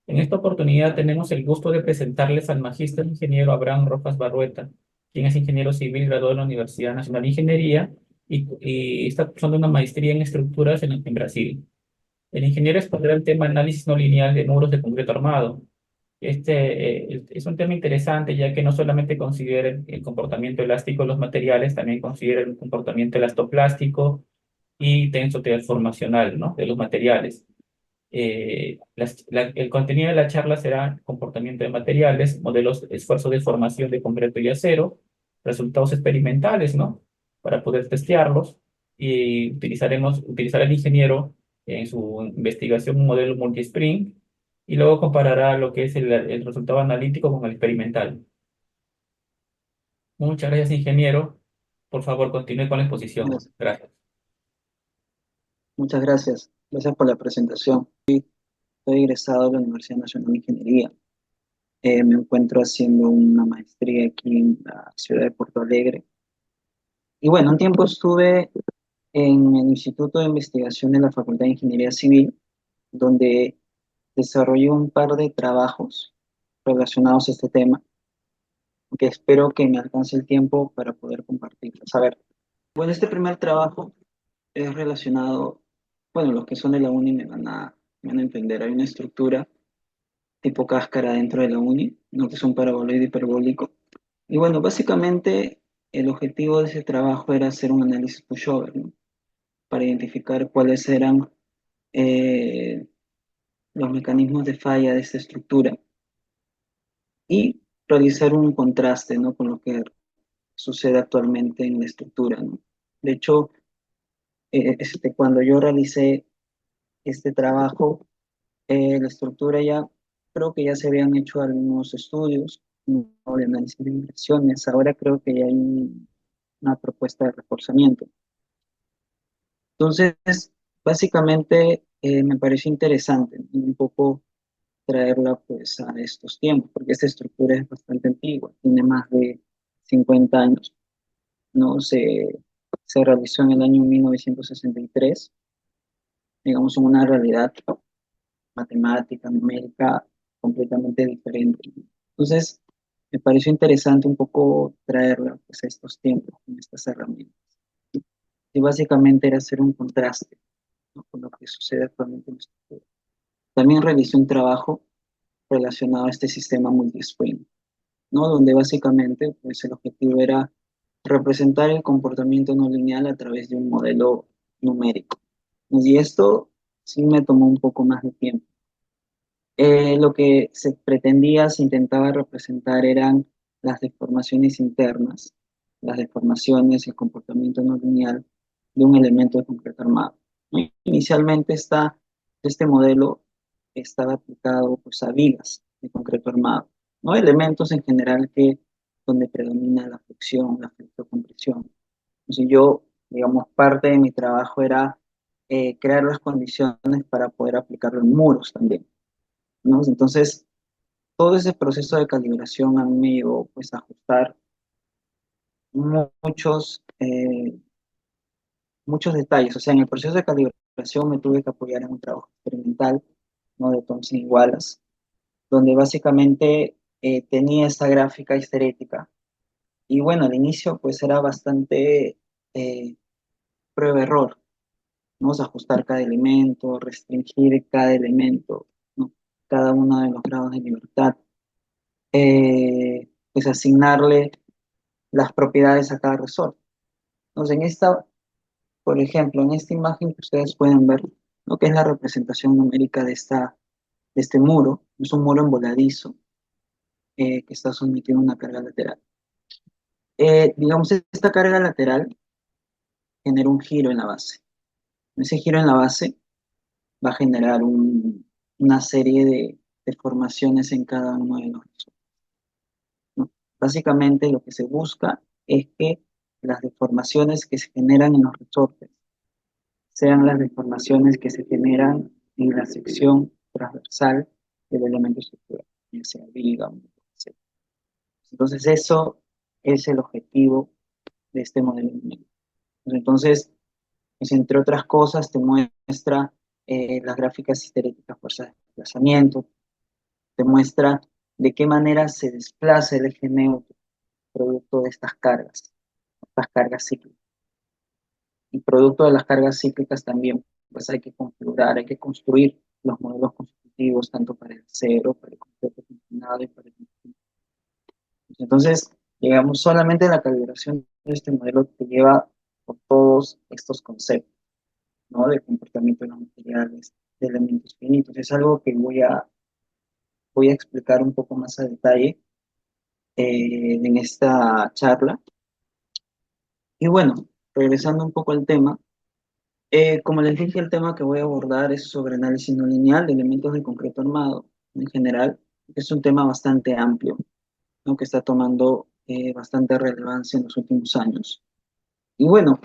En esta oportunidad tenemos el gusto de presentarles al magíster ingeniero Abraham Rojas Barrueta, quien es ingeniero civil graduado de la Universidad Nacional de Ingeniería y está cursando una maestría en estructuras en Brasil. El ingeniero expondrá el tema análisis no lineal de muros de concreto armado. Es un tema interesante ya que no solamente considera el comportamiento elástico de los materiales, también considera el comportamiento elastoplástico y tensotransformacional, ¿no?, de los materiales. El contenido de la charla será comportamiento de materiales, modelos, esfuerzos de formación de concreto y acero, resultados experimentales, ¿no?, para poder testearlos, y utilizar el ingeniero en su investigación un modelo multi-spring, y luego comparará lo que es el resultado analítico con el experimental. Muchas gracias, ingeniero. Por favor, continúe con la exposición. Gracias. Gracias. Muchas gracias. Gracias por la presentación. Soy egresado de la Universidad Nacional de Ingeniería. Me encuentro haciendo una maestría aquí en la ciudad de Porto Alegre. Y bueno, un tiempo estuve en el Instituto de Investigación de la Facultad de Ingeniería Civil, donde desarrollé un par de trabajos relacionados a este tema, que espero que me alcance el tiempo para poder compartirlos. A ver, bueno, este primer trabajo es relacionado, bueno, los que son de la uni me van a entender. Hay una estructura tipo cáscara dentro de la uni, ¿no? Que es un paraboloide hiperbólico. Y bueno, básicamente el objetivo de ese trabajo era hacer un análisis pushover, ¿no? Para identificar cuáles eran eh, los mecanismos de falla de esta estructura y realizar un contraste, ¿no?, con lo que sucede actualmente en la estructura, ¿no? De hecho, cuando yo realicé este trabajo, la estructura ya, creo que ya se habían hecho algunos estudios, ¿no?, de análisis de impresiones. Ahora creo que ya hay una propuesta de reforzamiento. Entonces, básicamente me pareció interesante, ¿no?, un poco traerla pues a estos tiempos, porque esta estructura es bastante antigua, tiene más de 50 años, ¿no? Se realizó en el año 1963, digamos, en una realidad matemática, numérica, completamente diferente. Entonces, me pareció interesante un poco traerla pues, a estos tiempos con estas herramientas. Y básicamente era hacer un contraste, ¿no?, con lo que sucede actualmente en nuestro mundo. También realicé un trabajo relacionado a este sistema multi-swing, ¿no?, donde básicamente pues, el objetivo era representar el comportamiento no lineal a través de un modelo numérico. Y esto sí me tomó un poco más de tiempo. Lo que se pretendía, se intentaba representar eran las deformaciones internas, las deformaciones, el comportamiento no lineal de un elemento de concreto armado, ¿no? Inicialmente este modelo estaba aplicado pues, a vigas de concreto armado, ¿no? Elementos en general donde predomina la fricción, la compresión. Entonces yo, digamos, parte de mi trabajo era crear las condiciones para poder aplicarlo en muros también, ¿no? Entonces, todo ese proceso de calibración a mí me llevó pues, a ajustar muchos, muchos detalles. O sea, en el proceso de calibración me tuve que apoyar en un trabajo experimental, ¿no?, de Thomson y Wallace, donde básicamente tenía esta gráfica histerética. Y bueno, al inicio pues era bastante eh, prueba-error, ¿no? O sea, ajustar cada elemento, restringir cada elemento, ¿no?, cada uno de los grados de libertad, pues asignarle las propiedades a cada resorte. Entonces, por ejemplo, en esta imagen que ustedes pueden ver, lo que es la representación numérica de este muro, es un muro envoladizo que está sometido a una carga lateral. Digamos, esta carga lateral genera un giro en la base. Ese giro en la base va a generar una serie de deformaciones en cada uno de los resortes, ¿no? Básicamente lo que se busca es que las deformaciones que se generan en los resortes sean las deformaciones que se generan en la sección transversal del elemento estructural, ya sea viga o etc. Entonces, eso es el objetivo de este modelo numérico. Entonces, pues, entre otras cosas, te muestra las gráficas histeréticas, fuerzas de desplazamiento, Te muestra de qué manera se desplaza el eje neutro producto de estas cargas cíclicas. Y producto de las cargas cíclicas también, pues hay que configurar, hay que construir los modelos constitutivos tanto para el acero, para el concreto confinado y para el concreto. Entonces, digamos, solamente la calibración de este modelo te lleva por todos estos conceptos, ¿no? De comportamiento de los materiales, de elementos finitos. Es algo que voy a explicar un poco más a detalle en esta charla. Y bueno, regresando un poco al tema, como les dije, el tema que voy a abordar es sobre análisis no lineal de elementos de concreto armado. En general, es un tema bastante amplio, ¿no? Que está tomando bastante relevancia en los últimos años. Y bueno,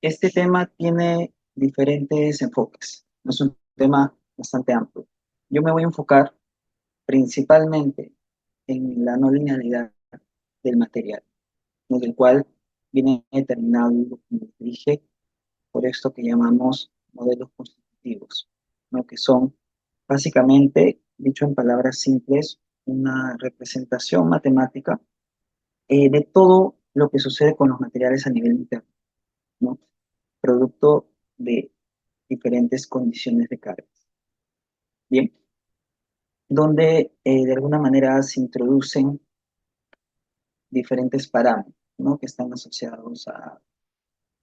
este tema tiene diferentes enfoques. Es un tema bastante amplio. Yo me voy a enfocar principalmente en la no linealidad del material, ¿no? Del cual viene determinado, como les dije, por esto que llamamos modelos constitutivos, ¿no? Que son básicamente, dicho en palabras simples, una representación matemática de todo lo que sucede con los materiales a nivel interno, ¿no? Producto de diferentes condiciones de carga. Bien, donde de alguna manera se introducen diferentes parámetros, ¿no? Que están asociados a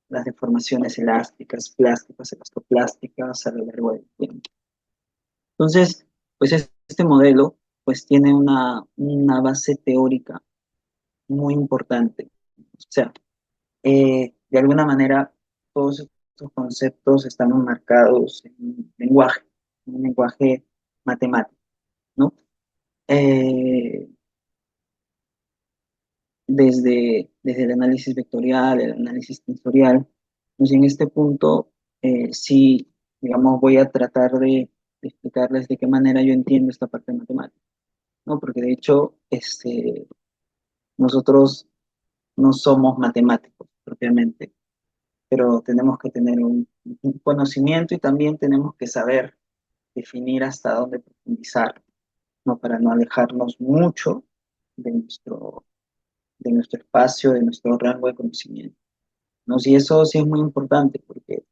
las deformaciones elásticas, plásticas, elastoplásticas a lo largo del tiempo. Entonces, pues este modelo pues tiene una base teórica muy importante. O sea, de alguna manera todos estos conceptos están enmarcados en un lenguaje matemático, ¿no? Eh, desde el análisis vectorial, el análisis tensorial, pues en este punto sí, digamos, voy a tratar de explicarles de qué manera yo entiendo esta parte matemática, ¿no? Porque de hecho, nosotros no somos matemáticos propiamente, pero tenemos que tener un conocimiento y también tenemos que saber definir hasta dónde profundizar, ¿no? Para no alejarnos mucho de de nuestro espacio, de nuestro rango de conocimiento, ¿no? Y eso sí es muy importante porque,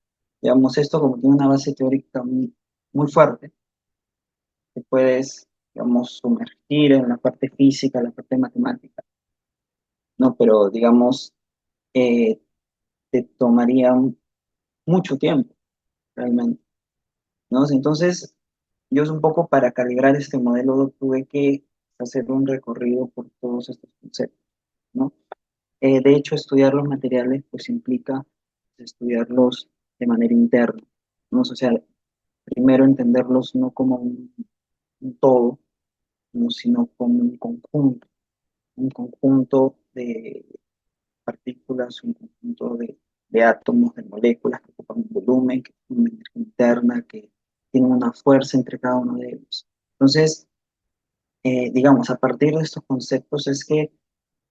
digamos, esto como tiene una base teórica muy fuerte, te puedes, digamos, sumergir en la parte física, la parte matemática, ¿no? Pero, digamos, eh, te tomaría mucho tiempo, realmente, ¿no? Entonces, yo es un poco para calibrar este modelo tuve que hacer un recorrido por todos estos conceptos, ¿no? De hecho, estudiar los materiales pues implica estudiarlos de manera interna, ¿no? O sea, primero entenderlos no como un todo, ¿no? Sino como un conjunto de partículas, un conjunto de átomos, de moléculas que ocupan un volumen, que tienen una energía interna, que tienen una fuerza entre cada uno de ellos. Entonces, digamos, a partir de estos conceptos es que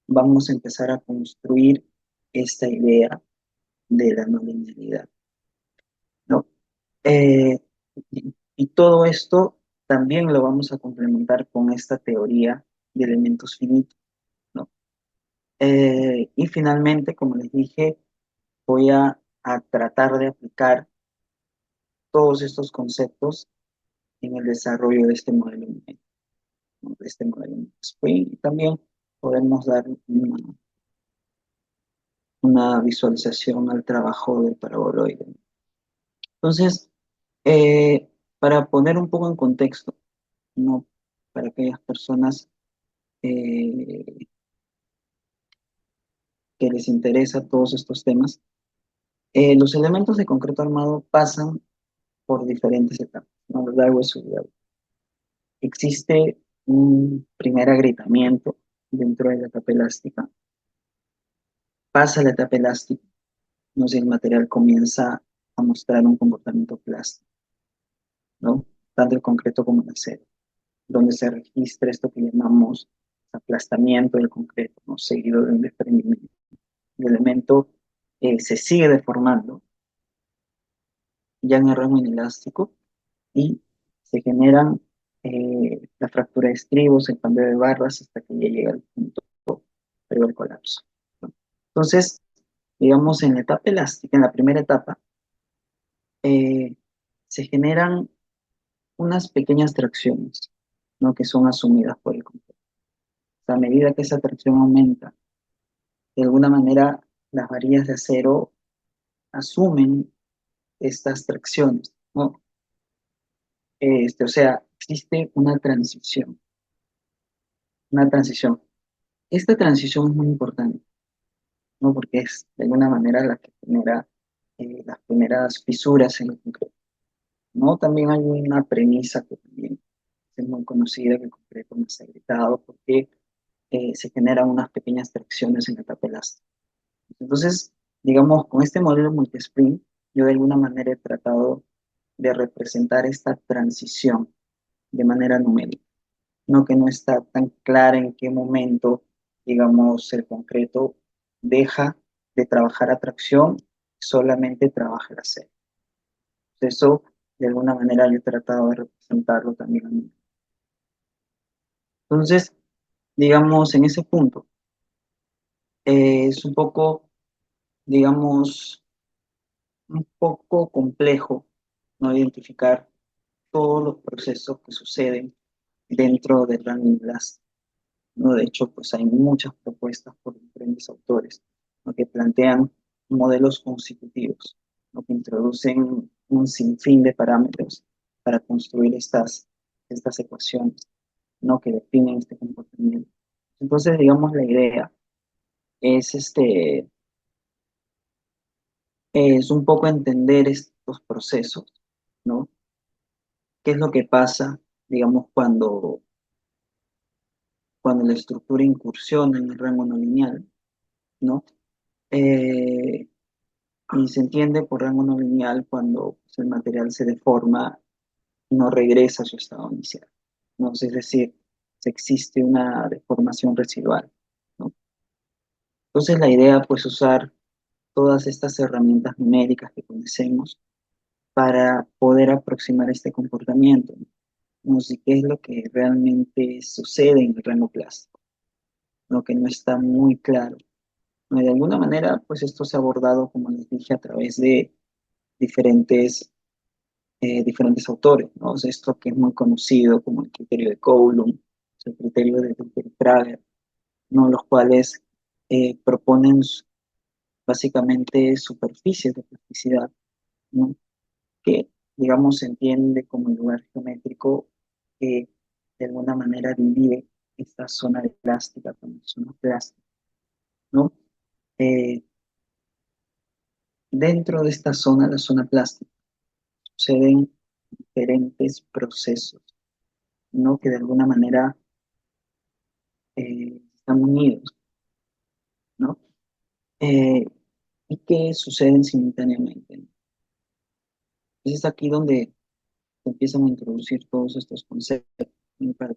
vamos a empezar a construir esta idea de la no linealidad, ¿no? Eh, y todo esto también lo vamos a complementar con esta teoría de elementos finitos, ¿no? Y finalmente, como les dije, voy a tratar de aplicar todos estos conceptos en el desarrollo de este modelo numérico, ¿no? De este modelo numérico. Y también podemos dar una visualización al trabajo del paraboloide. Entonces, para poner un poco en contexto, ¿no? Para aquellas personas eh, que les interesa todos estos temas, los elementos de concreto armado pasan por diferentes etapas, ¿no? A lo largo de su vida. Existe un primer agrietamiento dentro de la etapa elástica. Pasa la etapa elástica, no sé, el material comienza a mostrar un comportamiento plástico, ¿no? Tanto el concreto como el acero, donde se registra esto que llamamos aplastamiento del concreto, ¿no? Seguido de un desprendimiento. El elemento se sigue deformando ya en el rango inelástico y se generan la fractura de estribos, el cambio de barras, hasta que ya llega al punto previo al colapso, ¿no? Entonces, digamos, en la etapa elástica, en la primera etapa, eh, se generan unas pequeñas tracciones, ¿no? Que son asumidas por el complejo. A medida que esa tracción aumenta, de alguna manera las varillas de acero asumen estas tracciones, ¿no? O sea, existe una transición, una transición. Esta transición es muy importante, ¿no? Porque es de alguna manera la que genera las primeras fisuras en el concreto, ¿no? También hay una premisa que también es muy conocida, que el concreto no está agrietado porque se generan unas pequeñas tracciones en la etapa elástica. Entonces, digamos, con este modelo multi-sprint, yo de alguna manera he tratado de representar esta transición de manera numérica, no que no está tan clara en qué momento, digamos, el concreto deja de trabajar a tracción, solamente trabaja el acero. Eso, de alguna manera, yo he tratado de representarlo también a mí. Entonces, digamos, en ese punto, es un poco, digamos, un poco complejo no identificar todos los procesos que suceden dentro del rango Glass, ¿no? De hecho, pues hay muchas propuestas por diferentes autores, ¿no? Que plantean modelos constitutivos, ¿no? Que introducen un sinfín de parámetros para construir estas ecuaciones, ¿no? Que definen este comportamiento. Entonces, digamos, la idea es, es un poco entender estos procesos, ¿no? ¿Qué es lo que pasa, digamos, cuando la estructura incursiona en el rango no lineal, ¿no? Eh, y se entiende por rango no lineal cuando pues, el material se deforma y no regresa a su estado inicial, ¿no? Es decir, si existe una deformación residual, ¿no? Entonces la idea, pues, usar todas estas herramientas numéricas que conocemos para poder aproximar este comportamiento, ¿no? Como si qué es lo que realmente sucede en el rango plástico, lo que no está muy claro. De alguna manera, pues esto se ha abordado, como les dije, a través de diferentes, diferentes autores, ¿no? O sea, esto que es muy conocido como el criterio de Coulomb, el criterio de Prager, ¿no? Los cuales proponen básicamente superficies de plasticidad, ¿no? Que, digamos, se entiende como el lugar geométrico que de alguna manera divide esta zona elástica con la zona plástica, ¿no? Eh, Dentro de esta zona, la zona plástica, suceden diferentes procesos, ¿no? Que de alguna manera están unidos, ¿no? Eh, y que suceden simultáneamente, ¿no? Es aquí donde se empiezan a introducir todos estos conceptos, ¿no? Para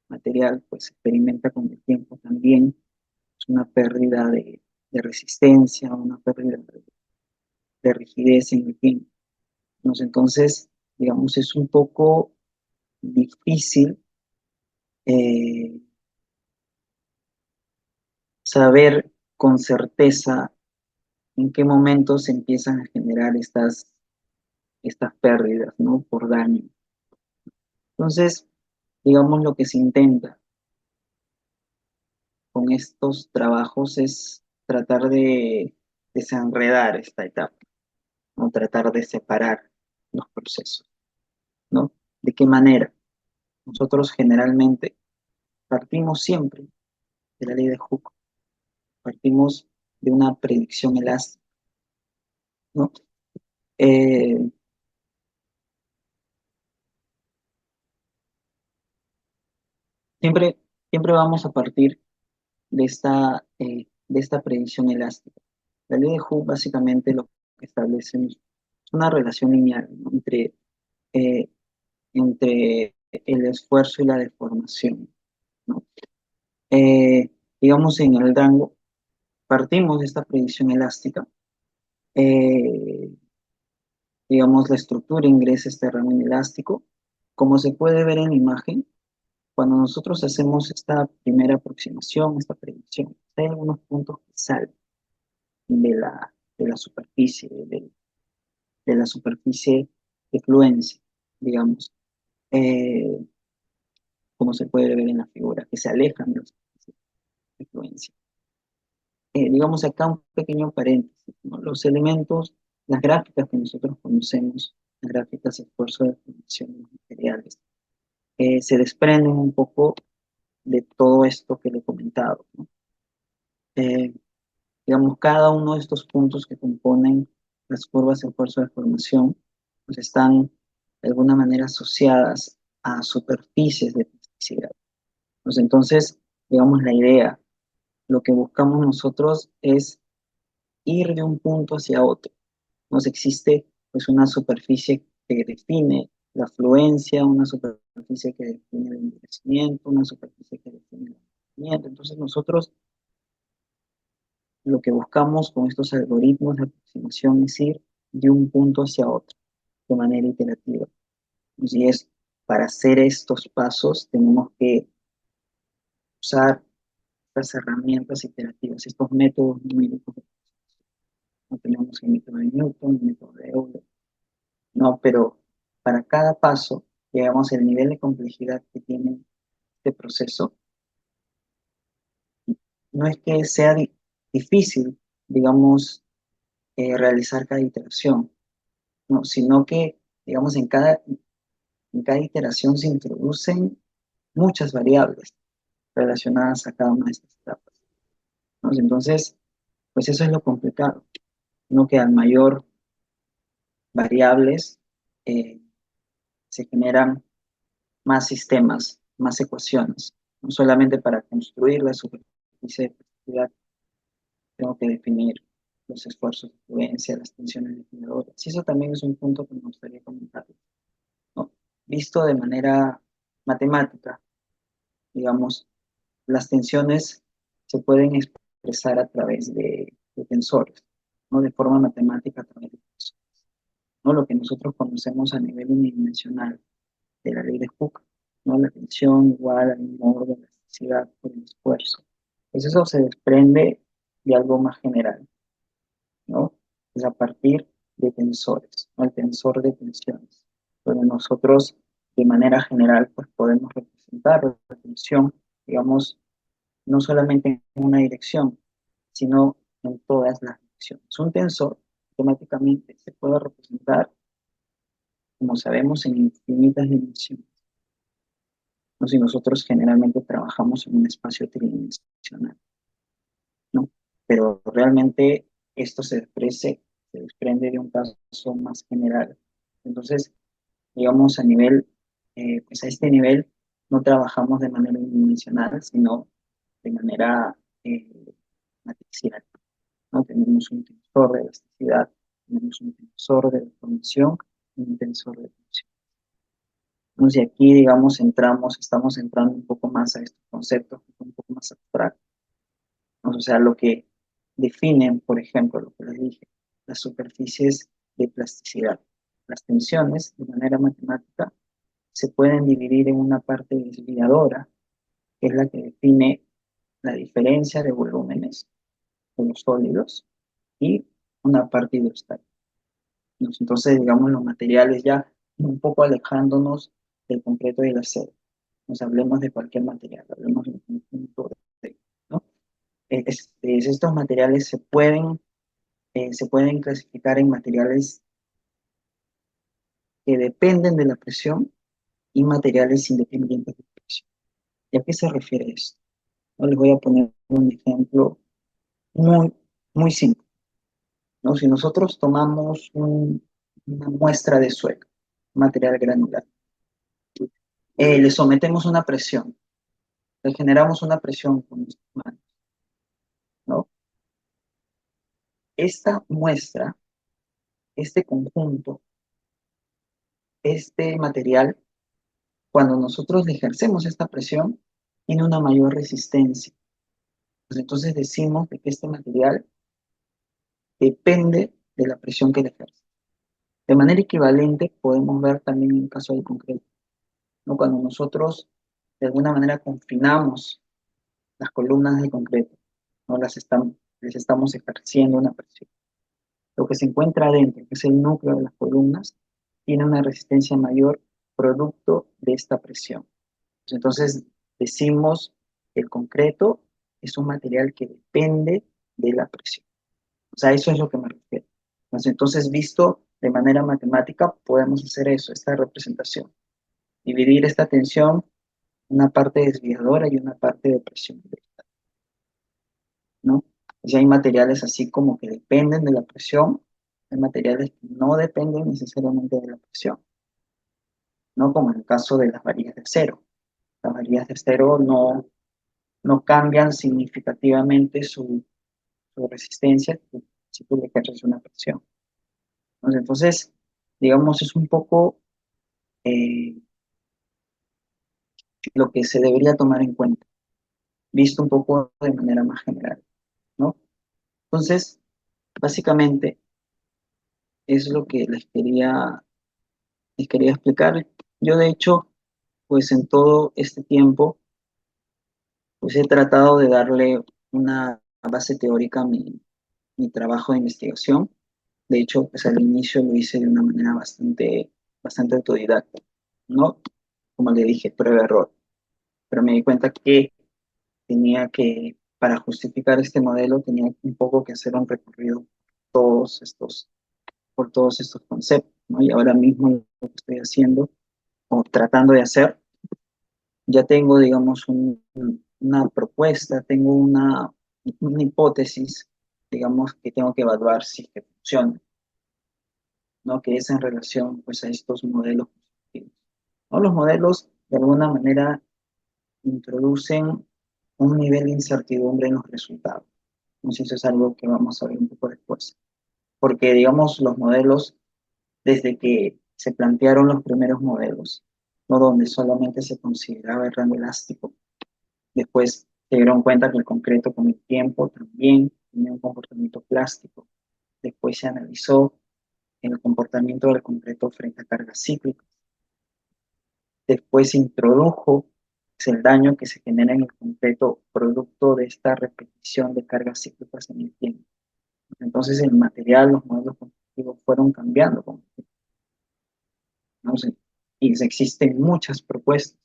material, pues experimenta con el tiempo también, es una pérdida de resistencia, una pérdida de rigidez en el tiempo, ¿no? Entonces, digamos, es un poco difícil eh, saber con certeza en qué momento se empiezan a generar estas pérdidas, ¿no? Por daño. Entonces, digamos, lo que se intenta con estos trabajos es tratar de desenredar esta etapa, ¿no? Tratar de separar los procesos, ¿no? ¿De qué manera? Nosotros generalmente partimos siempre de la ley de Hooke, partimos de una predicción elástica, ¿no? Eh, siempre, siempre vamos a partir de esta predicción elástica. La ley de Hooke básicamente lo que establece es una relación lineal, ¿no? Eh, entre el esfuerzo y la deformación, ¿no? Eh, digamos, en el rango, partimos de esta predicción elástica, eh, digamos, la estructura ingresa a este rango inelástico como se puede ver en la imagen, cuando nosotros hacemos esta primera aproximación, esta predicción, hay algunos puntos que salen de la superficie, de la superficie de fluencia, digamos, eh, como se puede ver en la figura, que se alejan de la superficie de fluencia. Digamos acá un pequeño paréntesis, ¿no? Los elementos, las gráficas que nosotros conocemos, las gráficas de esfuerzo de formación de los materiales, se desprenden un poco de todo esto que le he comentado, ¿no? Eh, digamos, cada uno de estos puntos que componen las curvas de esfuerzo de formación, pues están de alguna manera asociadas a superficies de plasticidad. Pues entonces, digamos, la idea, lo que buscamos nosotros es ir de un punto hacia otro. Nos existe pues una superficie que define la fluencia, una superficie que define el endurecimiento, una superficie que define el movimiento. Entonces nosotros lo que buscamos con estos algoritmos de aproximación es ir de un punto hacia otro de manera iterativa. Y es para hacer estos pasos tenemos que usar estas herramientas iterativas, estos métodos numéricos. No tenemos el método de Newton, el método de Euler, no, pero para cada paso, digamos, el nivel de complejidad que tiene este proceso, no es que sea difícil, digamos, realizar cada iteración, no, sino que, digamos, en cada iteración se introducen muchas variables relacionadas a cada una de estas etapas, ¿no? Entonces, pues eso es lo complicado, ¿no? Que al mayor variables eh, se generan más sistemas, más ecuaciones. No solamente para construir la superficie de plasticidad, tengo que definir los esfuerzos de fluencia, las tensiones definidoras. Y eso también es un punto que me gustaría comentar, ¿no? Visto de manera matemática, digamos, las tensiones se pueden expresar a través de tensores, ¿no? De forma matemática a través de tensores, ¿no? Lo que nosotros conocemos a nivel unidimensional de la ley de Hooke, ¿no? La tensión igual al modo de elasticidad por el esfuerzo. Pues eso se desprende de algo más general, ¿no? Es a partir de tensores, ¿no? El tensor de tensiones, donde nosotros de manera general pues podemos representar la tensión, digamos, no solamente en una dirección, sino en todas las direcciones. Un tensor automáticamente se puede representar, como sabemos, en infinitas dimensiones. ¿No? Si nosotros generalmente trabajamos en un espacio tridimensional, ¿no? Pero realmente esto se desprende de un caso más general. Entonces, digamos, pues a este nivel no trabajamos de manera unidimensional, sino de manera matricial, ¿no? Tenemos un tensor de elasticidad, tenemos un tensor de deformación y un tensor de tensión. Entonces, aquí, digamos, estamos entrando un poco más a estos conceptos, un poco más abstractos, ¿no? O sea, lo que definen, por ejemplo, lo que les dije, las superficies de plasticidad. Las tensiones, de manera matemática, se pueden dividir en una parte desviadora, que es la que define la diferencia de volúmenes de los sólidos, y una parte hidrostática. Entonces, digamos, los materiales ya un poco alejándonos del concreto y del acero. Nos hablemos de cualquier material, hablemos de un conjunto de, ¿no? Estos materiales se pueden clasificar en materiales que dependen de la presión y materiales independientes de la presión. ¿Y a qué se refiere esto? ¿No? Les voy a poner un ejemplo muy, muy simple, ¿no? Si nosotros tomamos una muestra de suelo, material granular, le sometemos una presión, le generamos una presión con nuestras manos, ¿no? Esta muestra, este conjunto, este material, cuando nosotros le ejercemos esta presión, tiene una mayor resistencia. Pues entonces decimos de que este material depende de la presión que le ejerce. De manera equivalente, podemos ver también en el caso del concreto. ¿no? Cuando nosotros de alguna manera confinamos las columnas de concreto, ¿no? Les estamos ejerciendo una presión. Lo que se encuentra adentro, que es el núcleo de las columnas, tiene una resistencia mayor producto de esta presión. Entonces, decimos que el concreto es un material que depende de la presión. O sea, eso es lo que me refiero. Entonces, visto de manera matemática, podemos hacer eso, esta representación. Dividir esta tensión, una parte desviadora y una parte de presión directa, ¿no? Si hay materiales así como que dependen de la presión, hay materiales que no dependen necesariamente de la presión, ¿no? Como en el caso de las varillas de acero. Las varillas de acero no cambian significativamente su resistencia si tú le ejerces una presión. Entonces, digamos, es un poco eh, lo que se debería tomar en cuenta, visto un poco de manera más general, ¿no? Entonces, básicamente es lo que les quería explicar. Yo, de hecho, pues en todo este tiempo, pues he tratado de darle una base teórica a mi trabajo de investigación. De hecho, pues al inicio lo hice de una manera bastante autodidacta, ¿no? Como le dije, prueba-error. Pero me di cuenta que para justificar este modelo, tenía un poco que hacer un recorrido todos estos, por todos estos conceptos, ¿no? Y ahora mismo lo que estoy haciendo, o tratando de hacer, ya tengo, digamos, una propuesta, tengo una hipótesis, digamos, que tengo que evaluar si es que funciona, ¿no? Que es en relación, pues, a estos modelos constructivos, ¿no? Los modelos, de alguna manera, introducen un nivel de incertidumbre en los resultados. No sé si eso es algo que vamos a ver un poco después. Porque, digamos, los modelos, desde que se plantearon los primeros modelos, no donde solamente se consideraba el rango elástico, después se dieron cuenta que el concreto con el tiempo también tenía un comportamiento plástico. Después se analizó el comportamiento del concreto frente a cargas cíclicas. Después se introdujo el daño que se genera en el concreto producto de esta repetición de cargas cíclicas en el tiempo. Entonces el material, los modelos constructivos fueron cambiando, ¿no? Y existen muchas propuestas.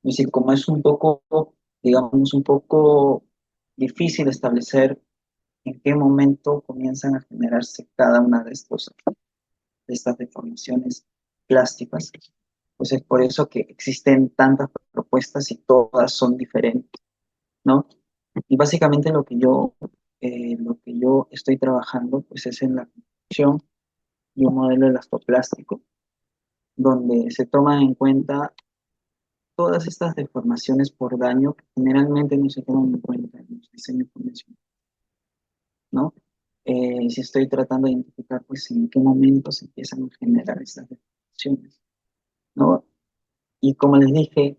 Es decir, como es un poco, digamos, un poco difícil establecer en qué momento comienzan a generarse cada una de estas deformaciones plásticas, pues es por eso que existen tantas propuestas y todas son diferentes, ¿no? Y básicamente lo que yo estoy trabajando, pues es en la construcción de un modelo elastoplástico, donde se toman en cuenta todas estas deformaciones por daño que generalmente no se toman en cuenta en los diseños convencionales, ¿no? Si estoy tratando de identificar, pues, en qué momento se empiezan a generar estas deformaciones, ¿no? Y como les dije,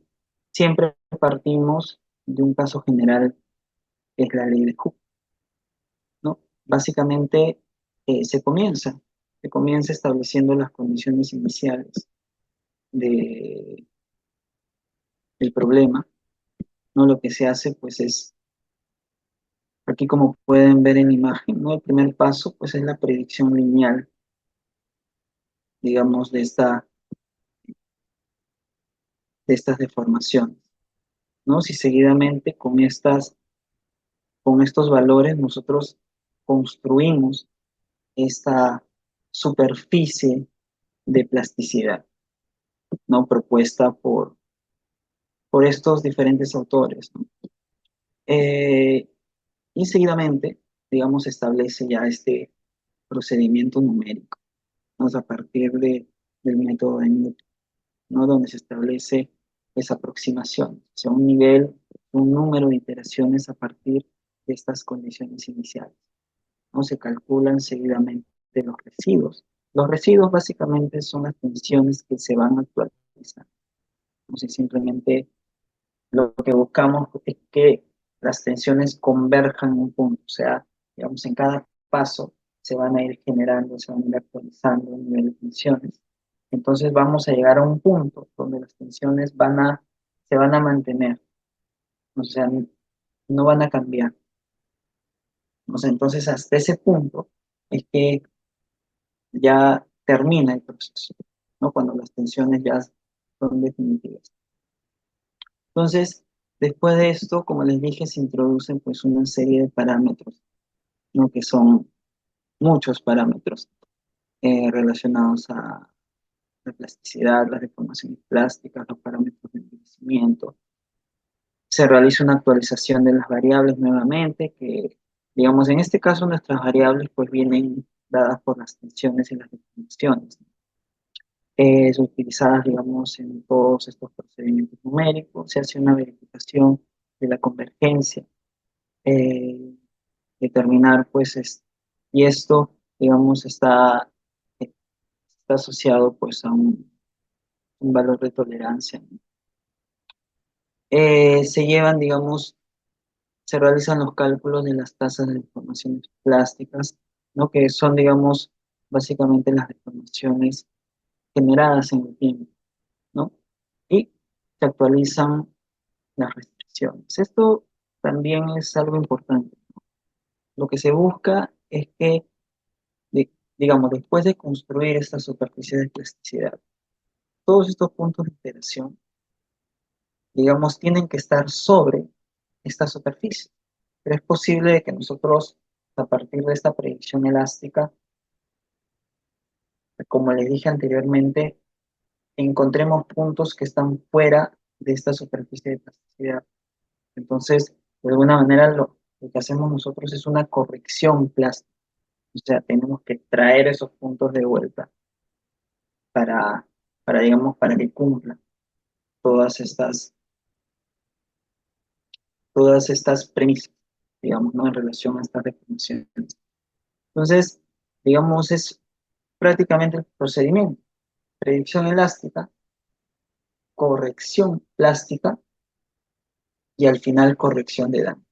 siempre partimos de un caso general, que es la ley de Hooke, ¿no? Básicamente, se comienza estableciendo las condiciones iniciales de, del problema, ¿no? Lo que se hace, pues, es, aquí como pueden ver en la imagen, ¿no? El primer paso, pues, es la predicción lineal, digamos, de estas deformaciones, ¿no? Si seguidamente con estos valores nosotros construimos esta superficie de plasticidad, ¿no? Propuesta por estos diferentes autores, ¿no? Eh, y seguidamente, digamos, establece ya este procedimiento numérico, ¿no? A partir del método de Newton, ¿no? Donde se establece esa aproximación, o sea, un nivel, un número de iteraciones a partir de estas condiciones iniciales, ¿no? Se calculan seguidamente los residuos. Los residuos básicamente son las tensiones que se van a actualizar. No sé, simplemente lo que buscamos es que las tensiones converjan en un punto, o sea, digamos, en cada paso se van a ir generando, se van a ir actualizando el nivel de tensiones Entonces vamos a llegar a un punto donde las tensiones se van a mantener, o sea, no van a cambiar. O sea, entonces hasta ese punto es que ya termina el proceso, ¿no? Cuando las tensiones ya son definitivas. Entonces, después de esto, como les dije, se introducen pues una serie de parámetros, ¿no? Que son muchos parámetros relacionados a la plasticidad, las deformaciones plásticas, los parámetros de envejecimiento. Se realiza una actualización de las variables nuevamente, que, digamos, en este caso nuestras variables pues vienen dadas por las tensiones y las deformaciones, utilizadas, digamos, en todos estos procedimientos numéricos. Se hace una verificación de la convergencia, eh, determinar, pues, y esto, digamos, está asociado, pues, a un valor de tolerancia, ¿no? Se llevan, digamos, se realizan los cálculos de las tasas de deformaciones plásticas, ¿no? Que son, digamos, básicamente las deformaciones generadas en el tiempo, ¿no? Y se actualizan las restricciones. Esto también es algo importante. Lo que se busca es que, digamos, después de construir esta superficie de plasticidad, todos estos puntos de interacción, digamos, tienen que estar sobre esta superficie. Pero es posible que nosotros, a partir de esta predicción elástica, como les dije anteriormente, encontremos puntos que están fuera de esta superficie de plasticidad. Entonces, de alguna manera, lo que hacemos nosotros es una corrección plástica. O sea, tenemos que traer esos puntos de vuelta para, digamos, para que cumplan todas todas estas premisas, digamos, ¿no? En relación a estas definiciones. Entonces, digamos, es prácticamente el procedimiento: predicción elástica, corrección plástica y al final corrección de daño.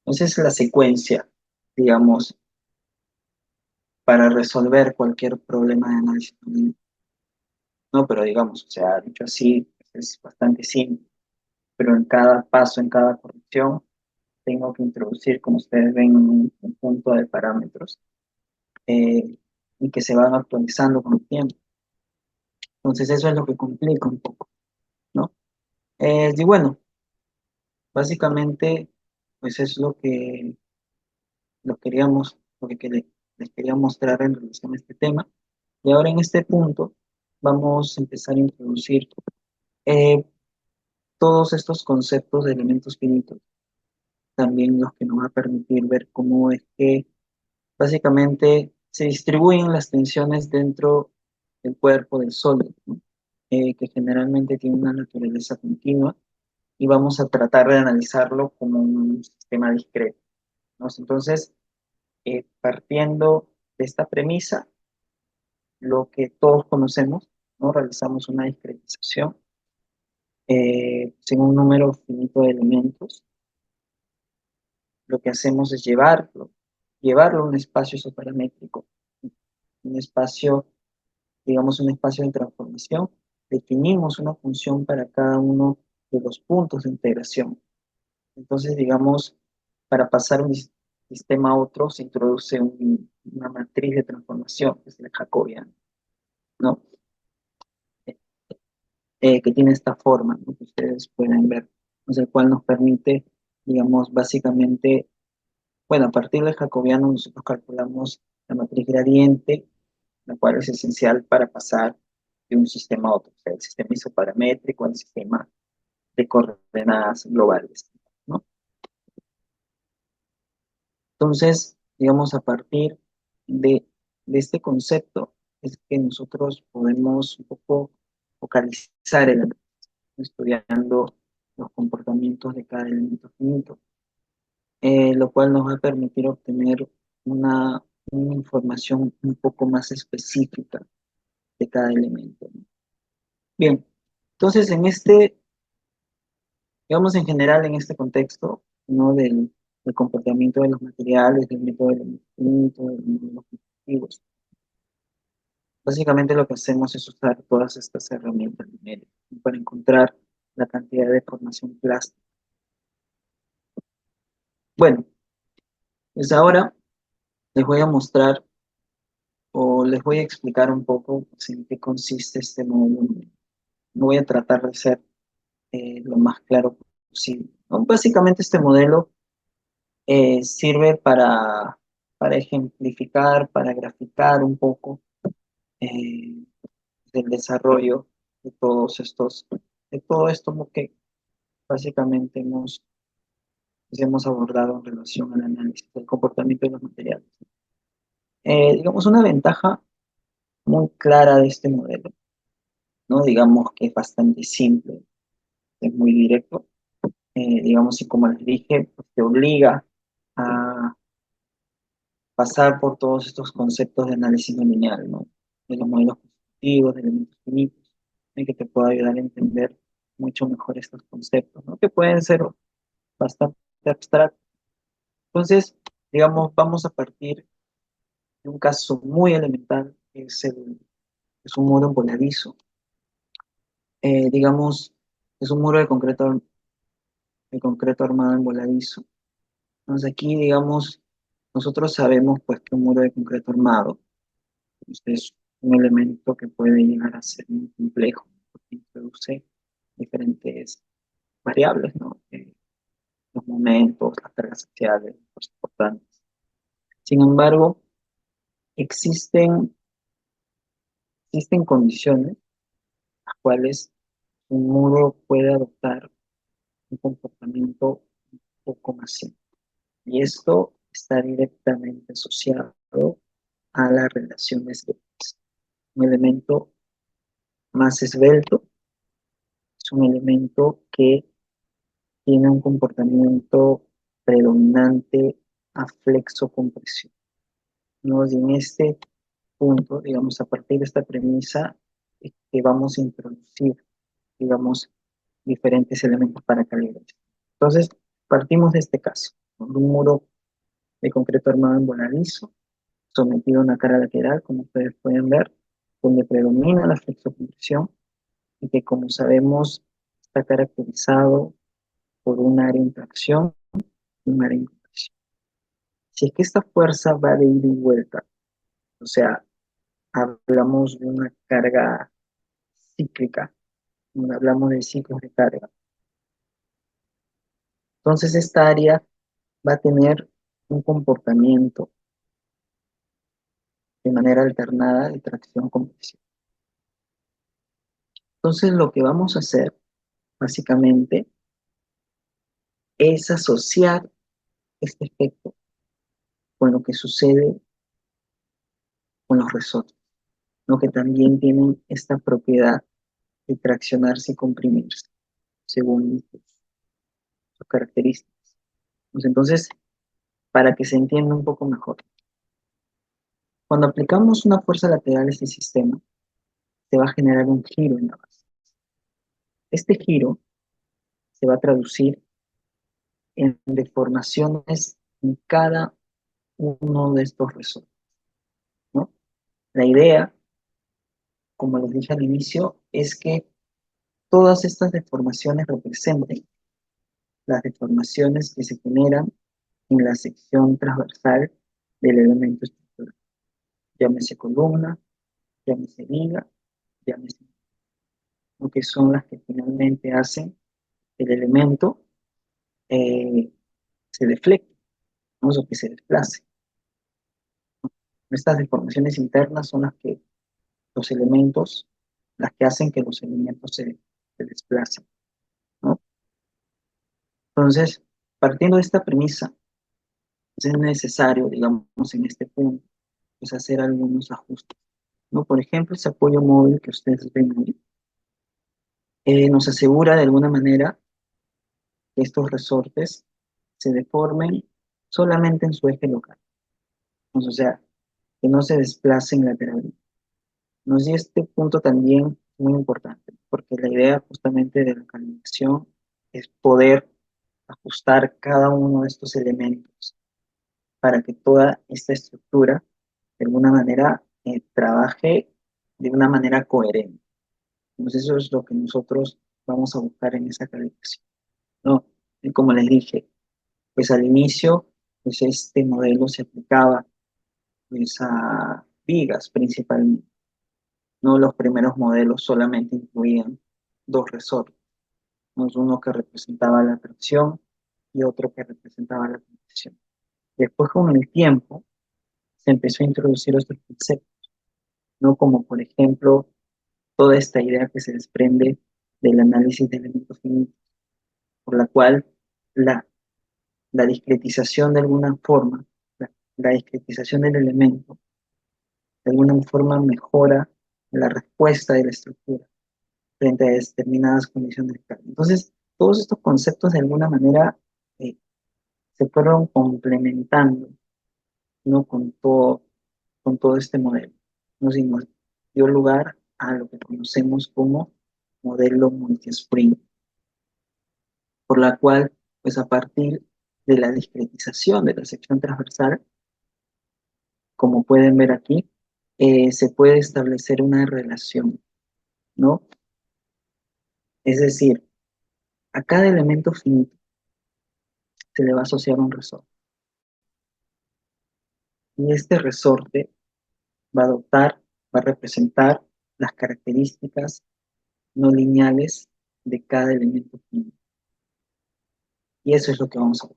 Entonces, la secuencia, digamos, para resolver cualquier problema de análisis. No, pero digamos, o sea, dicho así, es bastante simple, pero en cada paso, en cada corrección, tengo que introducir, como ustedes ven, un conjunto de parámetros, eh, y que se van actualizando con el tiempo. Entonces, eso es lo que complica un poco, ¿no? Y bueno, básicamente, pues es les quería mostrar en relación a este tema. Y ahora en este punto vamos a empezar a introducir eh, todos estos conceptos de elementos finitos, también los que nos va a permitir ver cómo es que básicamente se distribuyen las tensiones dentro del cuerpo del sólido, ¿no? Que generalmente tiene una naturaleza continua, y vamos a tratar de analizarlo como un sistema discreto, ¿no? Entonces, partiendo de esta premisa, lo que todos conocemos, ¿no? Realizamos una discretización sin un número finito de elementos. Lo que hacemos es llevarlo a un espacio isoparamétrico, un espacio, digamos, un espacio de transformación. Definimos una función para cada uno de los puntos de integración. Entonces, digamos, para pasar un sistema a otro se introduce una matriz de transformación, que es el jacobiano, ¿no? Que tiene esta forma, ¿no? Que ustedes pueden ver, pues, el cual nos permite, digamos, básicamente, bueno, a partir del jacobiano nosotros calculamos la matriz gradiente, la cual es esencial para pasar de un sistema a otro, o sea, el sistema isoparamétrico al sistema de coordenadas globales, ¿no? Entonces, digamos, a partir de este concepto es que nosotros podemos un poco focalizar estudiando los comportamientos de cada elemento finito, lo cual nos va a permitir obtener una información un poco más específica de cada elemento, ¿no? Bien, entonces digamos en general en este contexto, ¿no? Del comportamiento de los materiales, del método de los finitos, de los objetivos, Básicamente lo que hacemos es usar todas estas herramientas numéricas para encontrar la cantidad de formación plástica. Bueno, pues ahora les voy a mostrar o les voy a explicar un poco pues, en qué consiste este módulo. Voy a tratar de ser lo más claro posible, ¿no? Básicamente este modelo sirve para ejemplificar, para graficar un poco eh, del desarrollo de de todo esto que básicamente hemos abordado en relación al análisis del comportamiento de los materiales. Digamos, una ventaja muy clara de este modelo, ¿no? Digamos que es bastante simple, es muy directo, digamos, y como les dije, pues te obliga a pasar por todos estos conceptos de análisis no lineal, ¿no? De los modelos constructivos, de elementos finitos, que te pueda ayudar a entender mucho mejor estos conceptos, ¿no? Que pueden ser bastante abstractos. Entonces, digamos, vamos a partir de un caso muy elemental, que es un muro voladizo. Digamos, es un muro de concreto armado en voladizo. Entonces aquí, digamos, nosotros sabemos pues que un muro de concreto armado pues, es un elemento que puede llegar a ser muy complejo, porque introduce diferentes variables, ¿no? Los momentos, las cargas axiales, los importantes. Sin embargo, existen, existen condiciones las cuales un muro puede adoptar un comportamiento un poco más simple. Y esto está directamente asociado a la relación de esbeltez. Un elemento más esbelto es un elemento que tiene un comportamiento predominante a flexo-compresión, ¿no? Y en este punto, digamos, a partir de esta premisa, que vamos a introducir, digamos, diferentes elementos para calibrar. Entonces, partimos de este caso, ¿no? Un muro de concreto armado en voladizo, sometido a una cara lateral, como ustedes pueden ver, donde predomina la flexocompresión y que, como sabemos, está caracterizado por un área de tracción y un área de compresión. Si es que esta fuerza va de ida y vuelta, o sea, hablamos de una carga cíclica, cuando hablamos de ciclos de carga, entonces esta área va a tener un comportamiento de manera alternada de tracción-compresión. Entonces lo que vamos a hacer, básicamente, es asociar este efecto con lo que sucede con los resortes, ¿no? Que también tienen esta propiedad de traccionarse y comprimirse según sus características. Pues entonces, para que se entienda un poco mejor, cuando aplicamos una fuerza lateral a este sistema, se va a generar un giro en la base. Este giro se va a traducir en deformaciones en cada uno de estos resortes, ¿no? La idea, como les dije al inicio, es que todas estas deformaciones representen las deformaciones que se generan en la sección transversal del elemento estructural. Llámese columna, llámese viga, llámese, que son las que finalmente hacen el elemento eh, se deflecte, ¿no? O que se desplace. Estas deformaciones internas son los elementos, las que hacen que los elementos se desplacen, ¿no? Entonces, partiendo de esta premisa, es necesario, digamos, en este punto, pues hacer algunos ajustes, ¿no? Por ejemplo, ese apoyo móvil que ustedes ven ahí, nos asegura de alguna manera que estos resortes se deformen solamente en su eje local, ¿no? O sea, que no se desplacen lateralmente, ¿no? Y este punto también es muy importante, porque la idea justamente de la calibración es poder ajustar cada uno de estos elementos para que toda esta estructura de alguna manera trabaje de una manera coherente. Entonces eso es lo que nosotros vamos a buscar en esa calibración, ¿no? Y como les dije, pues al inicio, pues este modelo se aplicaba pues a vigas principalmente, ¿no? Los primeros modelos solamente incluían dos resortes, ¿no? Uno que representaba la tracción y otro que representaba la transmisión. Después, con el tiempo, se empezó a introducir otros conceptos, ¿no? Como por ejemplo, toda esta idea que se desprende del análisis de elementos finitos, por la cual la, la discretización de alguna forma, la discretización del elemento, de alguna forma mejora la respuesta de la estructura frente a determinadas condiciones de carga. Entonces, todos estos conceptos de alguna manera eh, se fueron complementando, ¿no? Con todo este modelo. Nos dio lugar a lo que conocemos como modelo multi-spring, por la cual, pues a partir de la discretización de la sección transversal, como pueden ver aquí, se puede establecer una relación, ¿no? Es decir, a cada elemento finito se le va a asociar un resorte. Y este resorte va a adoptar, va a representar las características no lineales de cada elemento finito. Y eso es lo que vamos a ver.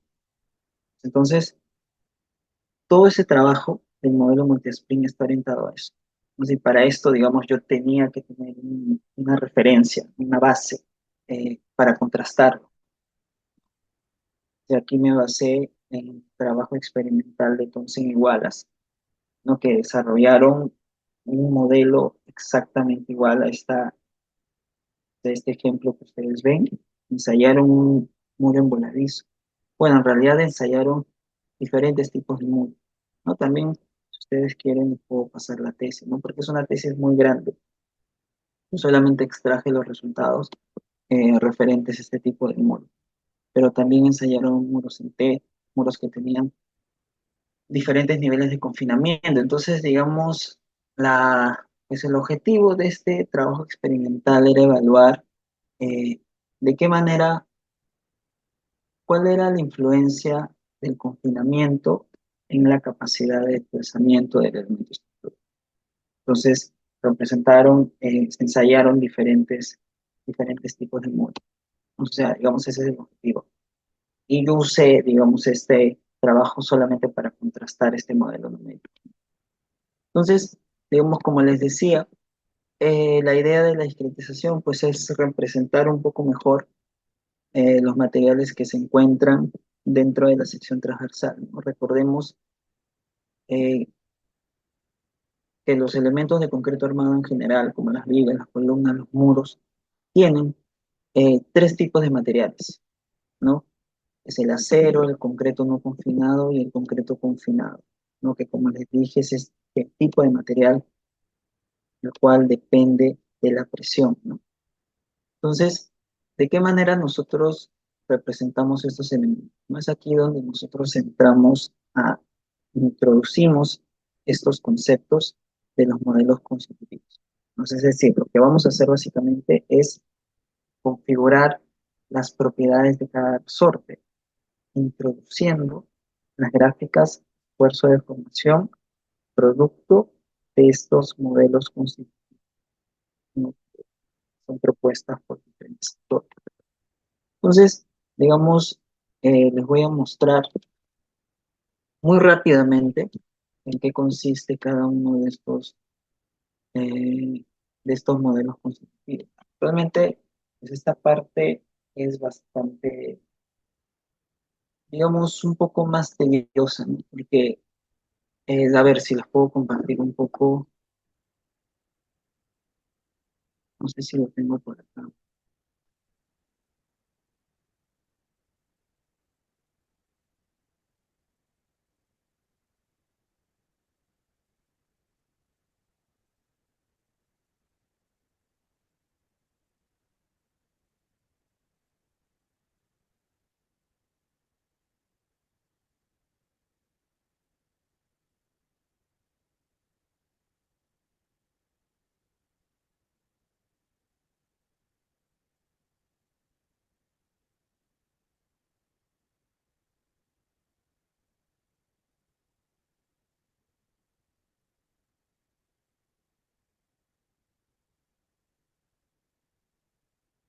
Entonces, todo ese trabajo del modelo multi-spring está orientado a eso. Entonces, y para esto, digamos, yo tenía que tener una referencia, una base para contrastarlo. Y aquí me basé en el trabajo experimental de Thomson y Wallace, ¿no? Que desarrollaron un modelo exactamente igual de este ejemplo que ustedes ven. Ensayaron un muro en voladizo. Bueno, en realidad ensayaron diferentes tipos de muro, ¿no? También, si ustedes quieren, les puedo pasar la tesis, ¿no? Porque es una tesis muy grande. Yo solamente extraje los resultados referentes a este tipo de muro, pero también ensayaron muros en T, muros que tenían diferentes niveles de confinamiento. Entonces, digamos, pues el objetivo de este trabajo experimental era evaluar de qué manera, cuál era la influencia del confinamiento en la capacidad de desplazamiento del elemento estructural. Entonces, se ensayaron diferentes tipos de muros. O sea, digamos, ese es el objetivo. Y yo usé, digamos, este trabajo solamente para contrastar este modelo numérico. Entonces, digamos, como les decía, la idea de la discretización pues es representar un poco mejor los materiales que se encuentran dentro de la sección transversal, ¿no? Recordemos eh, que los elementos de concreto armado en general, como las vigas, las columnas, los muros, tienen tres tipos de materiales, ¿no? Es el acero, el concreto no confinado y el concreto confinado, ¿no? Que como les dije es este tipo de material el cual depende de la presión, ¿no? Entonces, ¿de qué manera nosotros representamos estos elementos? No es aquí donde nosotros entramos introducimos estos conceptos de los modelos constitutivos. Entonces, es decir, lo que vamos a hacer básicamente es configurar las propiedades de cada resorte, introduciendo las gráficas esfuerzo de formación producto de estos modelos constitutivos, ¿no? Son propuestas por diferentes autores. Entonces, digamos, les voy a mostrar muy rápidamente en qué consiste cada uno de estos modelos constitutivos. Realmente, pues esta parte es bastante, digamos, un poco más tediosa, ¿no? Porque, a ver si las puedo compartir un poco, no sé si lo tengo por acá.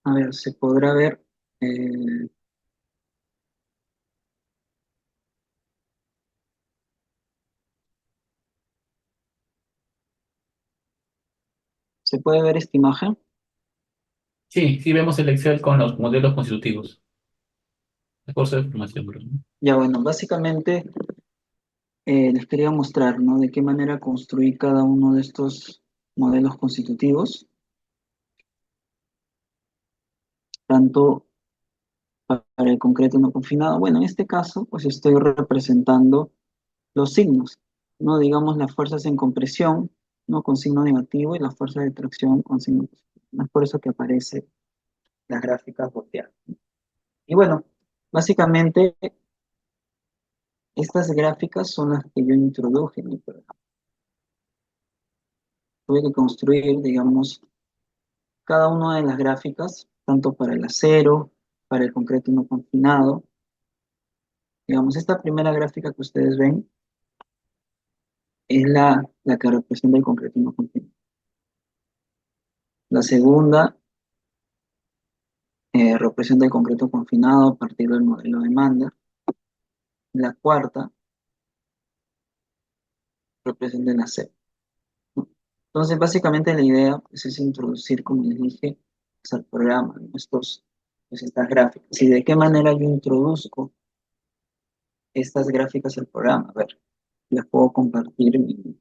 A ver, se podrá ver, eh, ¿se puede ver esta imagen? Sí, sí vemos el Excel con los modelos constitutivos. El curso de formación, bro, ¿no? Ya bueno, básicamente les quería mostrar, ¿no? De qué manera construir cada uno de estos modelos constitutivos, tanto para el concreto no confinado. Bueno, en este caso, pues estoy representando los signos, ¿no? Digamos las fuerzas en compresión, ¿no? Con signo negativo y las fuerzas de tracción con signo positivo. ¿No? Es por eso que aparece las gráficas volteadas. Y bueno, básicamente estas gráficas son las que yo introduje en el programa. Tuve que construir, digamos, cada una de las gráficas, tanto para el acero, para el concreto no confinado. Digamos, esta primera gráfica que ustedes ven es la que representa el concreto no confinado. La segunda representa el concreto confinado a partir del modelo de Mander. La cuarta representa el acero, ¿no? Entonces, básicamente la idea pues, es introducir, como les dije, pues, al programa, ¿no? Pues, estas gráficas. ¿Y de qué manera yo introduzco estas gráficas al programa? A ver, les puedo compartir mi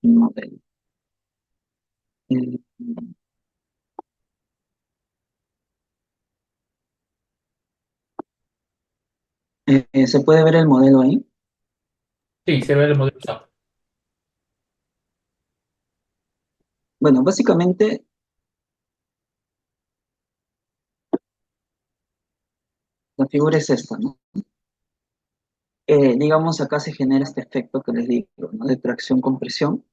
modelo. Eh, ¿Se puede ver el modelo ahí? Sí, se ve el modelo SAP. Bueno, básicamente la figura es esta, ¿no? Digamos, acá se genera este efecto que les digo, ¿no? De tracción-compresión.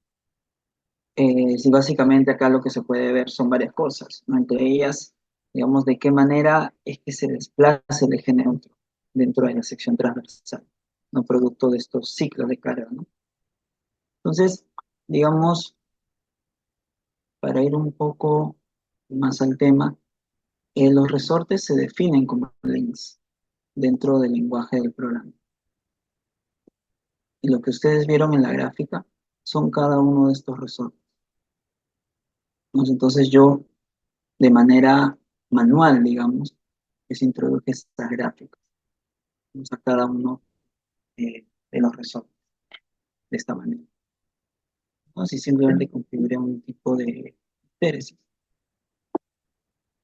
Sí, básicamente acá lo que se puede ver son varias cosas, ¿no? Entre ellas, digamos, de qué manera es que se desplaza el eje neutro dentro de la sección transversal, ¿no? Producto de estos ciclos de carga, ¿no? Entonces, digamos, para ir un poco más al tema, los resortes se definen como links dentro del lenguaje del programa. Y lo que ustedes vieron en la gráfica son cada uno de estos resortes, ¿no? Entonces yo, de manera manual, digamos, les introduje estas gráficas, vamos a cada uno de los resortes de esta manera, ¿no? Si simplemente configuré un tipo de histéresis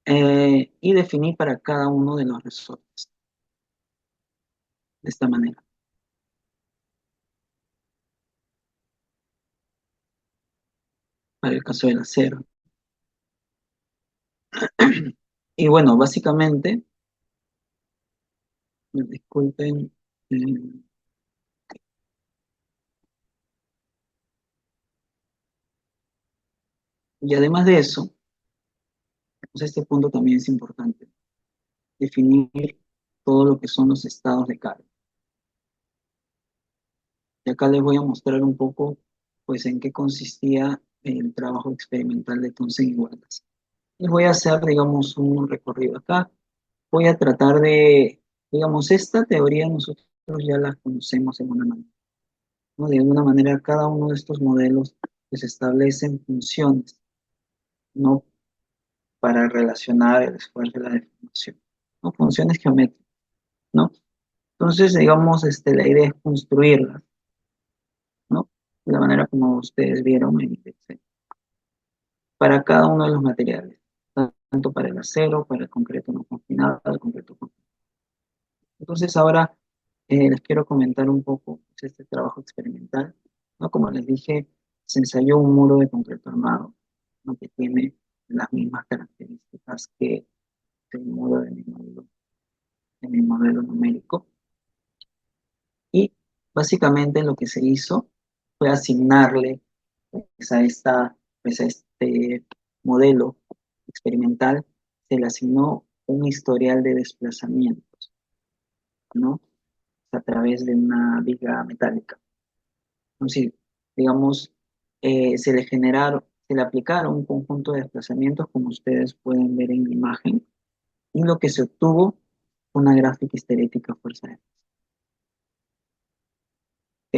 y definí para cada uno de los resortes de esta manera. Para el caso del acero. Y bueno, básicamente, disculpen, y además de eso, pues este punto también es importante, definir todo lo que son los estados de carga. Y acá les voy a mostrar un poco, pues, en qué consistía el trabajo experimental de Thomson y Wallace. Les voy a hacer, digamos, un recorrido acá. Voy a tratar de, digamos, esta teoría nosotros ya la conocemos en una manera, ¿no? De alguna manera, cada uno de estos modelos pues establecen funciones, ¿no? Para relacionar el esfuerzo y la deformación, ¿no? Funciones geométricas, ¿no? Entonces, digamos, la idea es construirlas, ¿no? De la manera como ustedes vieron en el Excel, para cada uno de los materiales, tanto para el acero, para el concreto no confinado, el concreto confinado. Entonces, ahora les quiero comentar un poco pues, este trabajo experimental, ¿no? Como les dije, se ensayó un muro de concreto armado, ¿no? Que tiene las mismas características que el muro de mi modelo numérico. Y básicamente lo que se hizo fue asignarle pues, pues, a este modelo experimental, se le asignó un historial de desplazamientos, ¿no? A través de una viga metálica. Entonces, digamos, se le aplicaron un conjunto de desplazamientos, como ustedes pueden ver en la imagen, y lo que se obtuvo fue una gráfica histerética fuerza de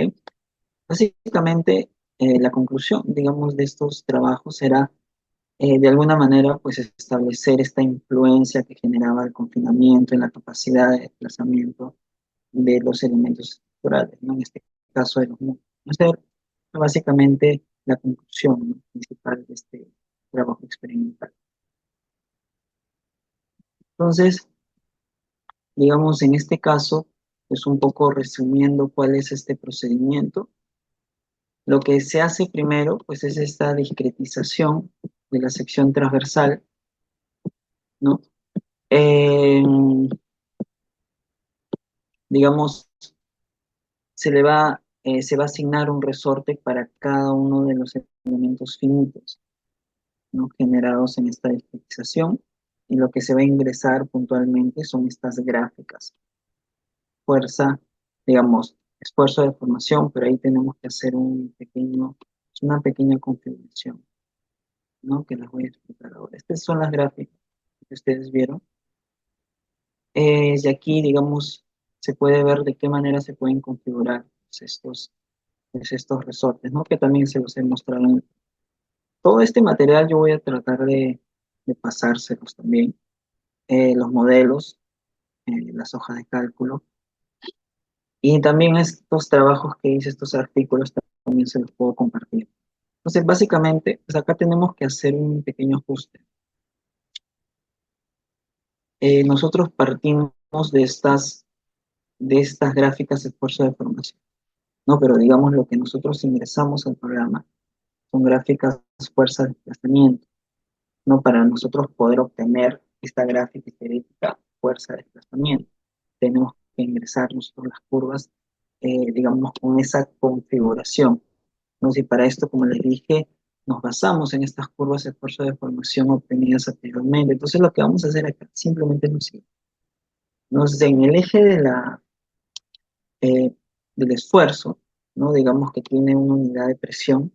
¿ok? Básicamente, la conclusión, digamos, de estos trabajos era, de alguna manera, pues establecer esta influencia que generaba el confinamiento en la capacidad de desplazamiento de los elementos estructurales, ¿no? En este caso de los núcleos. Esa era básicamente la conclusión, ¿no?, principal de este trabajo experimental. Entonces, digamos, en este caso, pues un poco resumiendo cuál es este procedimiento, lo que se hace primero, pues es esta discretización de la sección transversal, ¿no? Eh, digamos, se va a asignar un resorte para cada uno de los elementos finitos, ¿no?, generados en esta discretización, y lo que se va a ingresar puntualmente son estas gráficas. Fuerza, digamos, esfuerzo de formación, pero ahí tenemos que hacer una pequeña configuración, ¿no?, que las voy a explicar ahora. Estas son las gráficas que ustedes vieron. Y aquí, digamos, se puede ver de qué manera se pueden configurar estos resortes, ¿no?, que también se los he mostrado. Todo este material yo voy a tratar de pasárselos también. Los modelos, las hojas de cálculo, y también estos trabajos que hice, estos artículos, también se los puedo compartir. Entonces, básicamente, pues acá tenemos que hacer un pequeño ajuste. Nosotros partimos de estas gráficas de esfuerzo de formación, ¿no? Pero digamos, lo que nosotros ingresamos al programa son gráficas fuerza de desplazamiento, ¿no? Para nosotros poder obtener esta gráfica estética fuerza de desplazamiento, tenemos que ingresar nosotros las curvas, digamos, con esa configuración, ¿no? Si para esto, como les dije, nos basamos en estas curvas de esfuerzo de formación obtenidas anteriormente. Entonces, lo que vamos a hacer acá simplemente es lo siguiente. En el eje del esfuerzo, ¿no?, digamos que tiene una unidad de presión,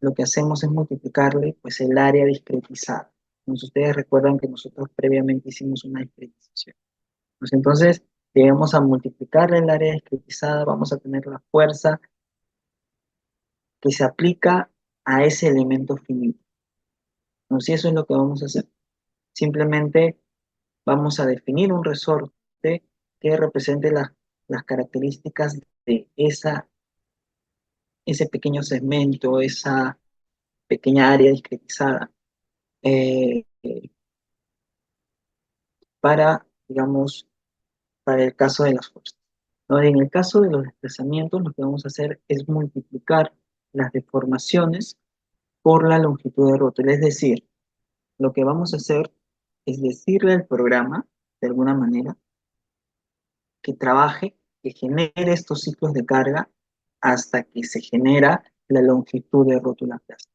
lo que hacemos es multiplicarle, pues, el área discretizada. Ustedes recuerdan que nosotros previamente hicimos una discretización. Pues entonces, llegamos a multiplicarle el área discretizada, vamos a tener la fuerza que se aplica a ese elemento finito, ¿no? Si eso es lo que vamos a hacer. Simplemente vamos a definir un resorte que represente las características de ese pequeño segmento, esa pequeña área discretizada, eh, digamos, para el caso de las fuerzas, ¿no? En el caso de los desplazamientos, lo que vamos a hacer es multiplicar las deformaciones por la longitud de rótula. Es decir, lo que vamos a hacer es decirle al programa, de alguna manera, que trabaje, que genere estos ciclos de carga hasta que se genera la longitud de rótula plástica.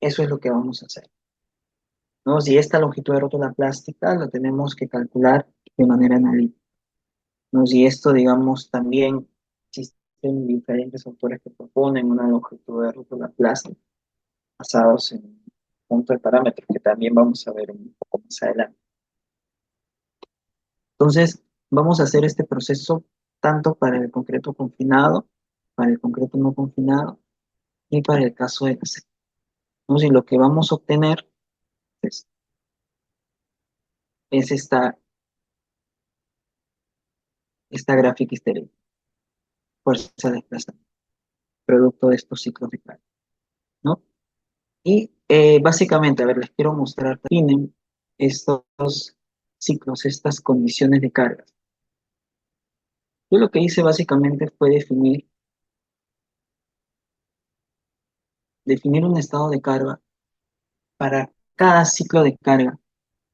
Eso es lo que vamos a hacer, ¿no? Si esta longitud de rótula plástica la tenemos que calcular de manera analítica, ¿no? Si esto, digamos, también existen diferentes autores que proponen una longitud de rótula plástica basados en un punto de parámetros que también vamos a ver un poco más adelante. Entonces, vamos a hacer este proceso tanto para el concreto confinado, para el concreto no confinado y para el caso de la serie. Entonces, lo que vamos a obtener es esta gráfica histérica, fuerza de desplazamiento, producto de estos ciclos de carga, ¿no? Y básicamente, a ver, les quiero mostrar, tienen estos ciclos, estas condiciones de carga. Yo lo que hice básicamente fue definir un estado de carga para cada ciclo de carga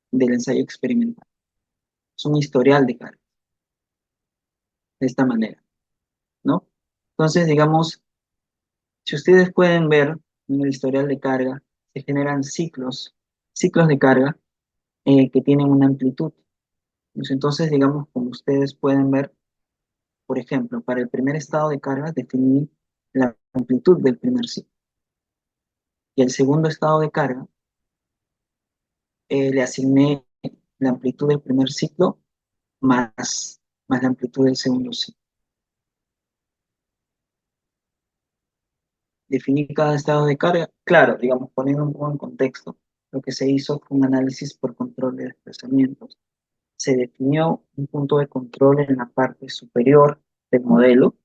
del ensayo experimental. Es un historial de carga, de esta manera, ¿no? Entonces, digamos, si ustedes pueden ver en el historial de carga, se generan ciclos de carga que tienen una amplitud. Pues entonces, digamos, como ustedes pueden ver, por ejemplo, para el primer estado de carga definí la amplitud del primer ciclo. Y el segundo estado de carga, le asigné la amplitud del primer ciclo más la amplitud del segundo ciclo. Definí cada estado de carga, claro, digamos, poniendo un poco en contexto, lo que se hizo fue un análisis por control de desplazamientos. Se definió un punto de control en la parte superior del modelo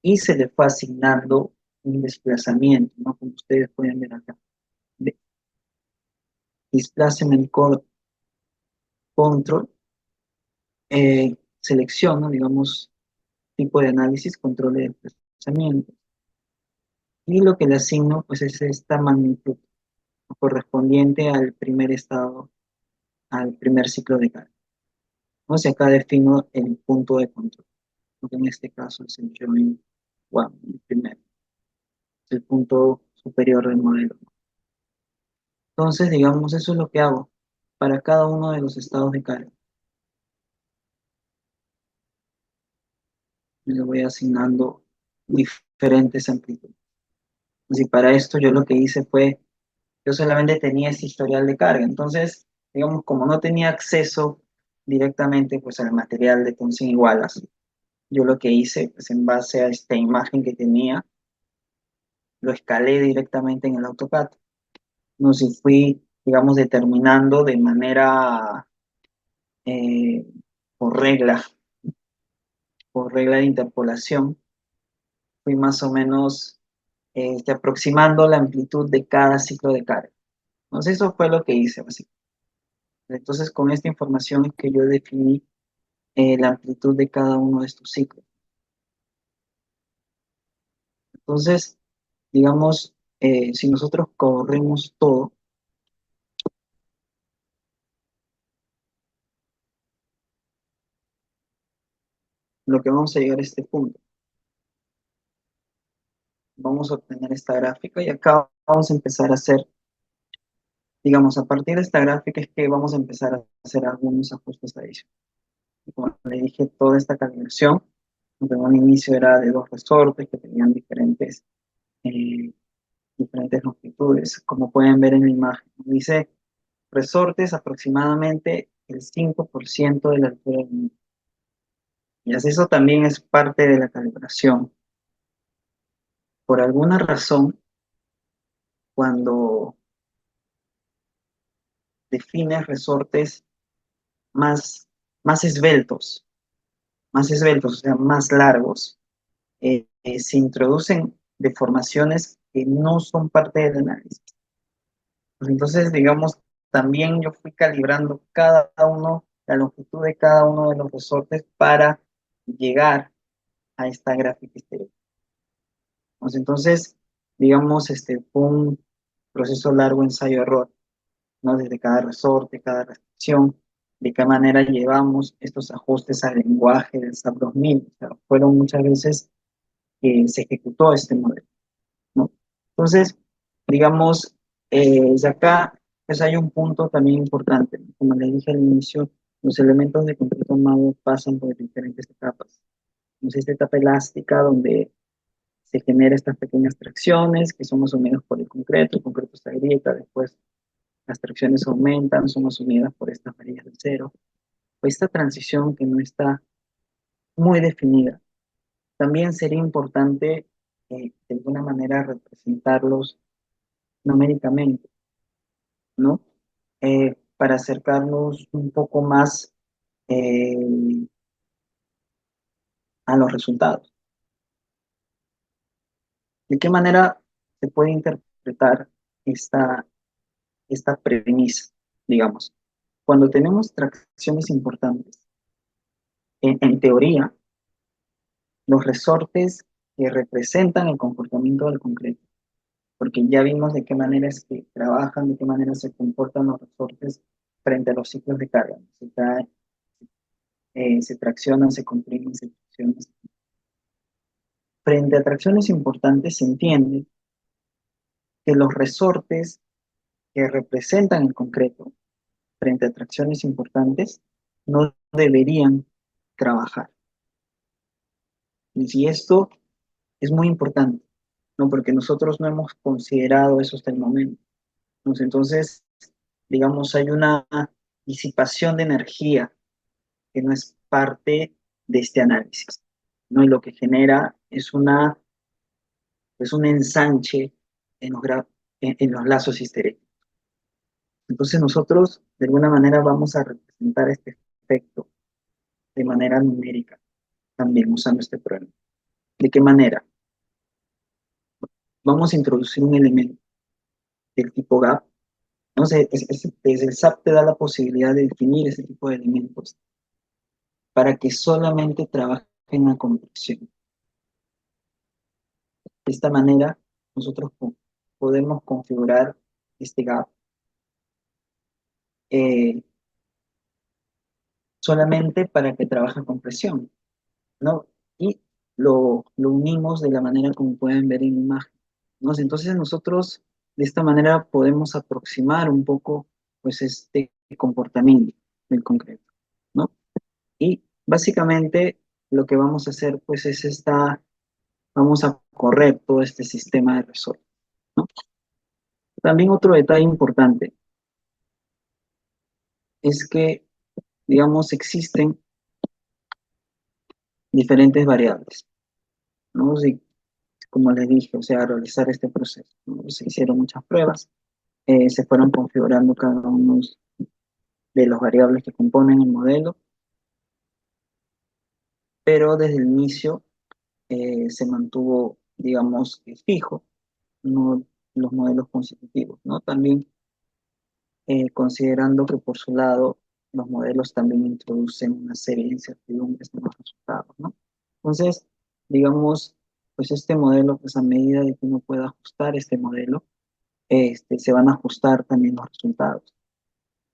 y se le fue asignando un desplazamiento, ¿no? Como ustedes pueden ver acá. De Displacement Control, selecciono, digamos, tipo de análisis, control de desplazamiento. Y lo que le asigno, pues, es esta magnitud correspondiente al primer estado, al primer ciclo de carga. Entonces acá defino el punto de control, que en este caso es el join one, el primero, el punto superior del modelo. Entonces, digamos, eso es lo que hago para cada uno de los estados de carga. Le voy asignando diferentes amplitudes. Y para esto yo lo que hice fue, yo solamente tenía este historial de carga. Entonces, digamos, como no tenía acceso directamente pues, al material de Thomson y Wallace, yo lo que hice, pues en base a esta imagen que tenía, lo escalé directamente en el AutoCAD. No sé si fui, digamos, determinando de manera eh, por regla, por regla de interpolación, fui más o menos aproximando la amplitud de cada ciclo de carga. Entonces eso fue lo que hice, básicamente. Entonces con esta información es que yo definí la amplitud de cada uno de estos ciclos. Entonces, digamos, si nosotros corremos todo, lo que vamos a llegar a este punto, vamos a obtener esta gráfica y acá vamos a empezar a hacer, digamos, a partir de esta gráfica es que vamos a empezar a hacer algunos ajustes adicionales. Como le dije, toda esta calibración, en un inicio era de dos resortes que tenían eh, diferentes longitudes, como pueden ver en la imagen. Dice resortes aproximadamente el 5% de la altura del mundo. Y así eso también es parte de la calibración. Por alguna razón, cuando defines resortes más, más esbeltos, o sea, más largos, se introducen deformaciones que no son parte del análisis. Pues entonces, digamos, también yo fui calibrando cada uno, la longitud de cada uno de los resortes para llegar a esta gráfica exterior. Pues entonces, digamos, fue un proceso largo ensayo-error, ¿no? Desde cada resorte, cada restricción, de qué manera llevamos estos ajustes al lenguaje del SAP 2000. O sea, fueron muchas veces que se ejecutó este modelo, ¿no? Entonces, digamos, de acá, pues hay un punto también importante, ¿no? Como le dije al inicio, los elementos de concreto armado pasan por diferentes etapas. Entonces, esta etapa elástica donde se genera estas pequeñas tracciones que son asumidas por el concreto se agrieta, después las tracciones aumentan, son asumidas por estas varillas del cero. O esta transición que no está muy definida. También sería importante, de alguna manera, representarlos numéricamente, ¿no? Para acercarnos un poco más eh, a los resultados. ¿De qué manera se puede interpretar esta, esta premisa, digamos? Cuando tenemos tracciones importantes, en teoría, los resortes que representan el comportamiento del concreto, porque ya vimos de qué manera es que trabajan, de qué manera se comportan los resortes frente a los ciclos de carga. Se traccionan, se comprimen, se traccionan. Frente a tracciones importantes se entiende que los resortes que representan el concreto frente a tracciones importantes no deberían trabajar. Y si esto es muy importante, ¿no? Porque nosotros no hemos considerado eso hasta el momento, ¿no? Entonces, digamos, hay una disipación de energía que no es parte de este análisis, ¿no? Y lo que genera es un ensanche en en los lazos histéricos. Entonces nosotros, de alguna manera, vamos a representar este efecto de manera numérica, también usando este programa. ¿De qué manera? Vamos a introducir un elemento del tipo gap. Entonces, el SAP te da la posibilidad de definir ese tipo de elementos para que solamente trabajen en la compresión. De esta manera, nosotros podemos configurar este gap eh, solamente para que trabaje con presión, ¿no? Y lo unimos de la manera como pueden ver en la imagen, ¿no? Entonces nosotros de esta manera podemos aproximar un poco pues este comportamiento del concreto, ¿no? Y básicamente lo que vamos a hacer pues es vamos a correr todo este sistema de resorte, ¿no? También otro detalle importante es que, digamos, existen diferentes variables, ¿no? Si, como les dije, o sea, realizar este proceso, ¿no? Se hicieron muchas pruebas, se fueron configurando cada uno de las variables que componen el modelo, pero desde el inicio se mantuvo, digamos, fijo, no los modelos constitutivos, ¿no? También considerando que por su lado los modelos también introducen una serie de incertidumbres en los resultados, ¿no? Entonces, digamos, pues este modelo, pues a medida de que uno pueda ajustar este modelo, se van a ajustar también los resultados,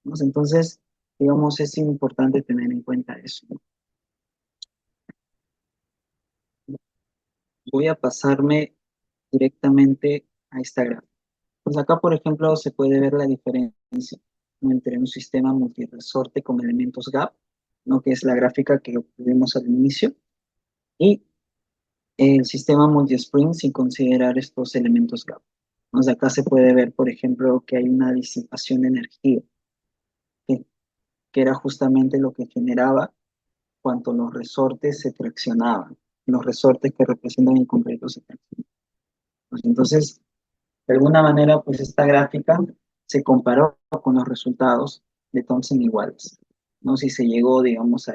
¿no? Entonces, digamos, es importante tener en cuenta eso, ¿no? Voy a pasarme directamente a esta gráfica. Pues acá, por ejemplo, se puede ver la diferencia, ¿no?, entre un sistema multiresorte con elementos gap, ¿no?, que es la gráfica que obtuvimos al inicio, y el sistema multi-spring sin considerar estos elementos gap. Entonces acá se puede ver, por ejemplo, que hay una disipación de energía, que, que era justamente lo que generaba cuando los resortes se traccionaban, los resortes que representan el concreto se traccionaban. Pues entonces, de alguna manera, pues esta gráfica se comparó con los resultados de Thomson iguales, ¿no? Si se llegó, digamos, a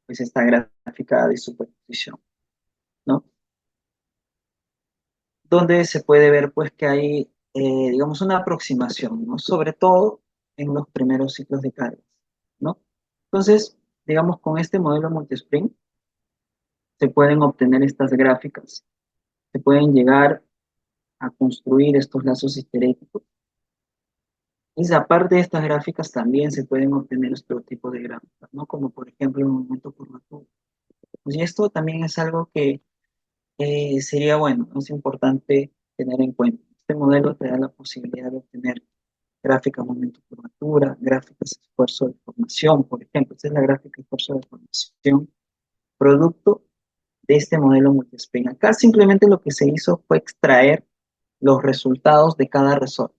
pues esta gráfica de superposición, ¿no? Donde se puede ver, pues, que hay, digamos, una aproximación, ¿no? Sobre todo en los primeros ciclos de cargas, ¿no? Entonces, digamos, con este modelo multispring se pueden obtener estas gráficas, se pueden llegar a construir estos lazos histeréticos. Y aparte de estas gráficas también se pueden obtener otro tipo de gráficas, ¿no? Como por ejemplo el momento curvaturas. Pues y esto también es algo que sería bueno, ¿no? Es importante tener en cuenta. Este modelo te da la posibilidad de obtener gráficas momento curvatura, gráficas esfuerzo de formación, por ejemplo. Esta es la gráfica esfuerzo de formación, producto de este modelo multispin. Acá simplemente lo que se hizo fue extraer los resultados de cada resorte.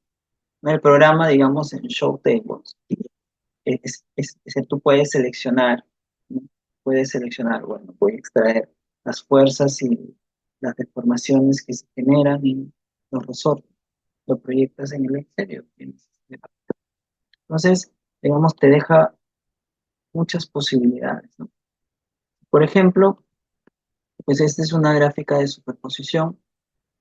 En el programa, digamos, en Show Tables, tú puedes seleccionar, ¿no? Puedes seleccionar, bueno, voy a extraer las fuerzas y las deformaciones que se generan en los resortes, lo proyectas en el exterior. Entonces, digamos, te deja muchas posibilidades, ¿no? Por ejemplo, pues esta es una gráfica de superposición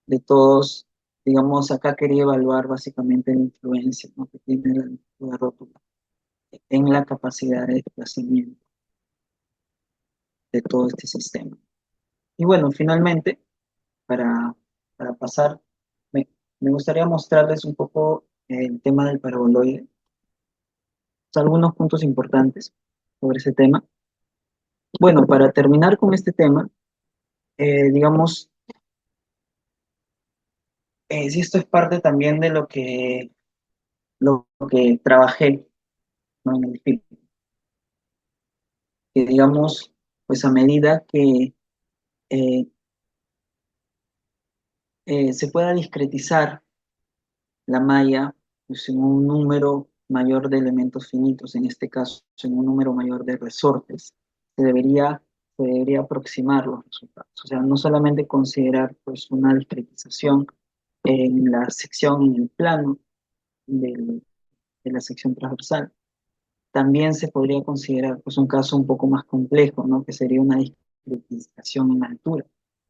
de todos, digamos, acá quería evaluar básicamente la influencia, ¿no?, que tiene la rótula en la capacidad de desplazamiento de todo este sistema. Y bueno, finalmente, para, para pasar, me gustaría mostrarles un poco el tema del paraboloide, algunos puntos importantes sobre ese tema. Bueno, para terminar con este tema, digamos, si esto es parte también de lo que trabajé, ¿no?, en el film, que digamos, pues a medida que eh, se pueda discretizar la malla pues, en un número mayor de elementos finitos, en este caso en un número mayor de resortes, se debería, se debería aproximar los resultados. O sea, no solamente considerar pues, una discretización en la sección, en el plano de la sección transversal, también se podría considerar pues, un caso un poco más complejo, ¿no? Que sería una discretización en altura.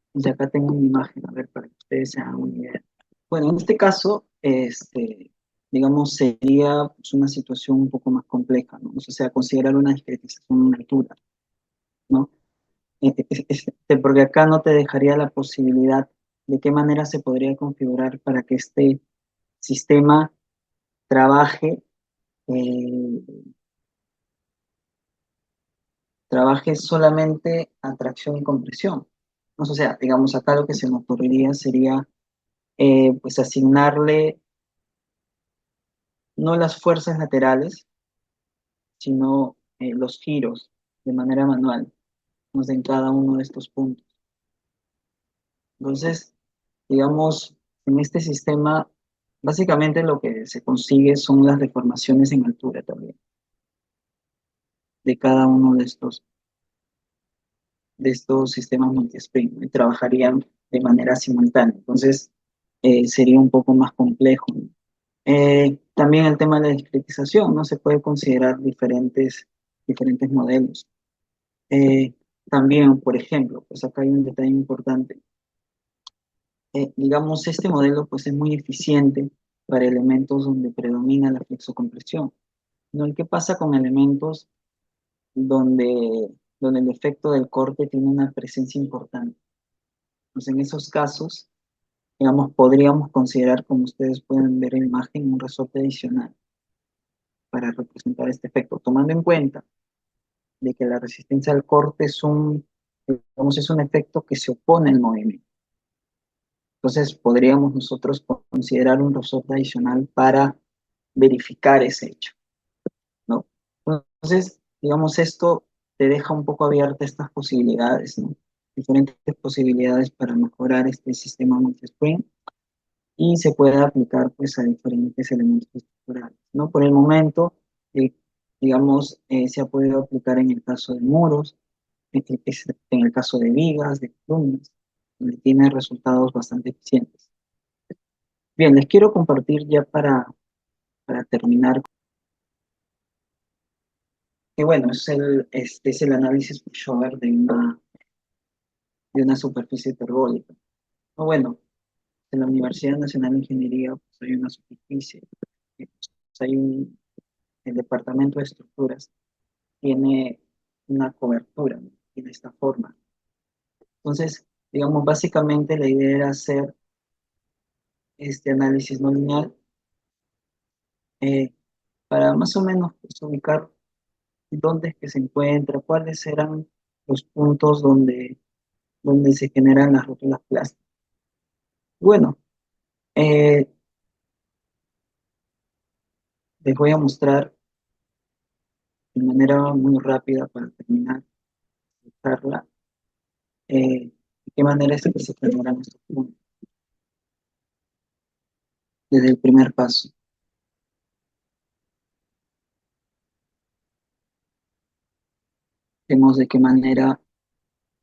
Entonces acá tengo una imagen, a ver, para que ustedes se hagan una idea. Bueno, en este caso, digamos, sería pues, una situación un poco más compleja, ¿no? O sea, considerar una discretización en altura, ¿no? Porque acá no te dejaría la posibilidad de qué manera se podría configurar para que este sistema trabaje, eh, trabaje solamente a tracción y compresión. ¿No? O sea, digamos, acá lo que se me ocurriría sería, pues, asignarle no las fuerzas laterales, sino los giros de manera manual, pues, en cada uno de estos puntos. Entonces, digamos, en este sistema, básicamente lo que se consigue son las deformaciones en altura también, de cada uno de estos sistemas multispring, ¿no? Y trabajarían de manera simultánea. Entonces, sería un poco más complejo, ¿no? También el tema de la discretización, ¿no? Se puede considerar diferentes modelos. Eh, También, por ejemplo, pues acá hay un detalle importante. Digamos, este modelo pues es muy eficiente para elementos donde predomina la flexocompresión, ¿no? ¿Y qué pasa con elementos donde el efecto del corte tiene una presencia importante? Pues en esos casos, digamos, podríamos considerar, como ustedes pueden ver en la imagen, un resorte adicional para representar este efecto, tomando en cuenta de que la resistencia al corte digamos, es un efecto que se opone al movimiento. Entonces, podríamos nosotros considerar un resorte adicional para verificar ese hecho, ¿no? Entonces, digamos, esto te deja un poco abiertas estas posibilidades, ¿no? Diferentes posibilidades para mejorar este sistema multispring y se puede aplicar pues a diferentes elementos estructurales, ¿no? Por el momento, eh, digamos, se ha podido aplicar en el caso de muros, en el caso de vigas, de columnas, donde tiene resultados bastante eficientes. Bien, les quiero compartir ya para terminar, que bueno, este es el análisis pushover de una superficie hiperbólica. O bueno, en la Universidad Nacional de Ingeniería pues, hay una superficie, pues, el Departamento de Estructuras tiene una cobertura, ¿no? Tiene esta forma. Entonces, digamos, básicamente la idea era hacer este análisis no lineal eh, para más o menos pues, ubicar dónde es que se encuentra, cuáles eran los puntos donde se generan las rótulas plásticas. Bueno, eh, les voy a mostrar de manera muy rápida para terminar la charla de qué manera es que se generan estos puntos. Desde el primer paso, vemos de qué manera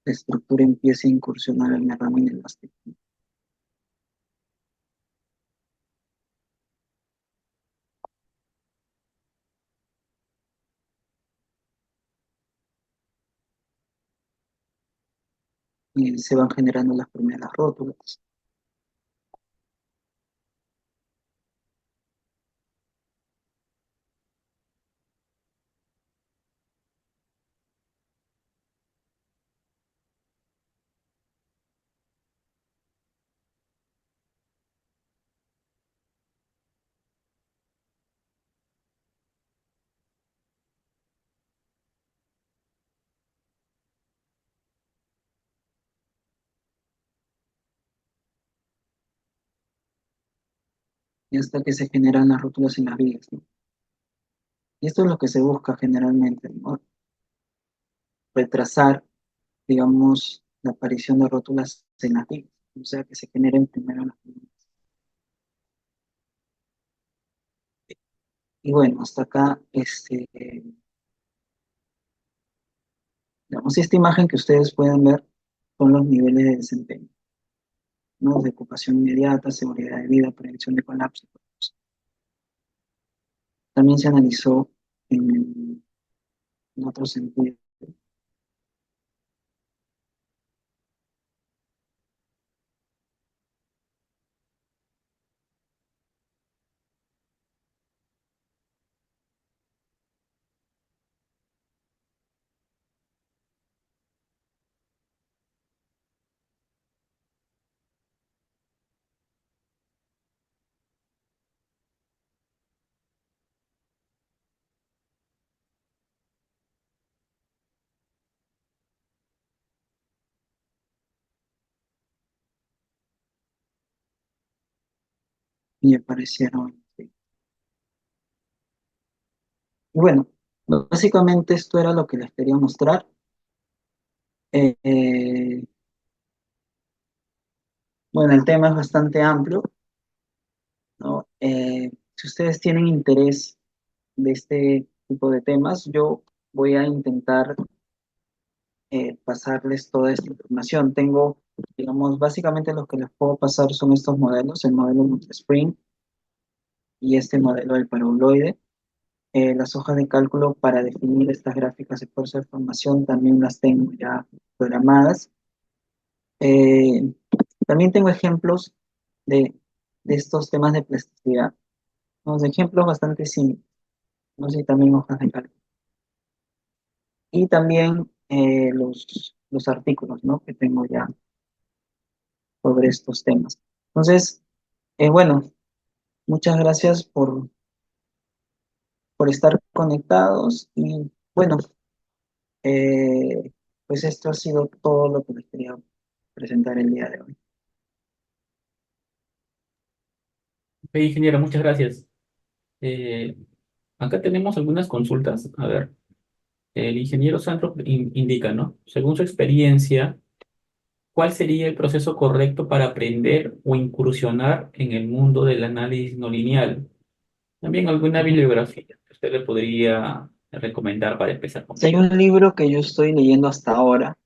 la estructura empieza a incursionar en la rama inelástica. Y se van generando las primeras rótulas. Y hasta que se generan las rótulas en las vías, ¿no? Y esto es lo que se busca generalmente, ¿no? Retrasar, digamos, la aparición de rótulas en las vías. o sea, que se generen primero las líneas. Y bueno, hasta acá, digamos, esta imagen que ustedes pueden ver son los niveles de desempeño, ¿no? De ocupación inmediata, seguridad de vida, prevención de colapso. También se analizó en otro sentido. Y aparecieron. Sí. Y bueno, básicamente esto era lo que les quería mostrar. Eh, eh, bueno, el tema es bastante amplio, ¿no? Si ustedes tienen interés de este tipo de temas, yo voy a intentar pasarles toda esta información. Tengo, digamos, básicamente lo que les puedo pasar son estos modelos, el modelo Spring y este modelo del paraboloide. Las hojas de cálculo para definir estas gráficas de fuerza de formación también las tengo ya programadas. Eh, También tengo ejemplos de, de estos temas de plasticidad. Unos ejemplos bastante simples, no sé, también hojas de cálculo. Y también los artículos, ¿no? Que tengo ya sobre estos temas. Entonces, bueno, muchas gracias por estar conectados y bueno, pues esto ha sido todo lo que les quería presentar el día de hoy. Ok, ingeniero, muchas gracias. Eh, Acá tenemos algunas consultas. A ver, el ingeniero Sandro indica, ¿no? Según su experiencia, ¿cuál sería el proceso correcto para aprender o incursionar en el mundo del análisis no lineal? También alguna Ujú. bibliografía que usted le podría recomendar para empezar con Sí, hay ello. un libro que yo estoy leyendo hasta ahora,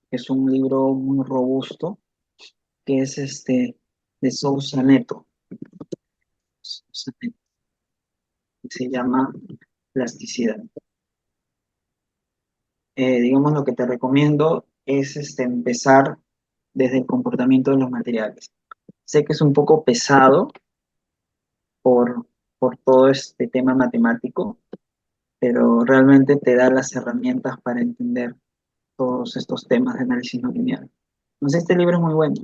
que es un libro muy robusto, que es de Sousa Neto. Sousa Neto, que se llama Plasticidad. Digamos, lo que te recomiendo es empezar desde el comportamiento de los materiales. Sé que es un poco pesado por, por todo este tema matemático, pero realmente te da las herramientas para entender todos estos temas de análisis no lineal. Entonces, este libro es muy bueno.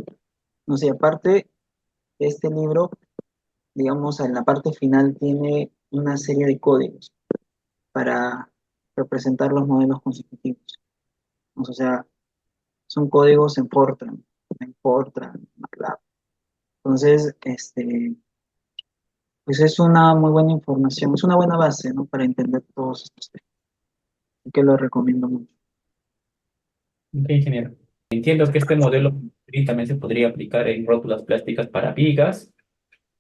No sé, aparte, este libro, digamos, en la parte final tiene una serie de códigos para representar los modelos consecutivos. O sea, son códigos en Fortran, MATLAB. Entonces, pues es una muy buena información, es una buena base, ¿no? Para entender todos estos temas. Así que lo recomiendo mucho. Ok, ingeniero. Entiendo que este modelo también se podría aplicar en rótulas plásticas para vigas,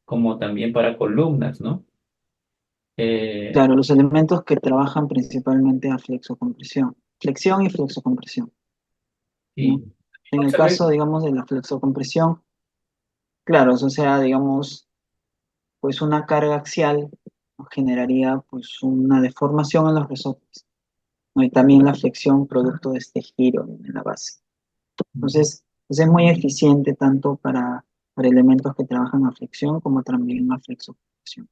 como también para columnas, ¿no? Eh, Claro, los elementos que trabajan principalmente a flexocompresión, flexión y flexocompresión, ¿no? y En el observé, caso, digamos, de la flexocompresión, claro, o sea, digamos, pues una carga axial generaría pues una deformación en los resortes, ¿no? Y también la flexión producto de este giro en la base. Entonces, pues es muy eficiente tanto para elementos que trabajan a flexión como también a flexocompresión.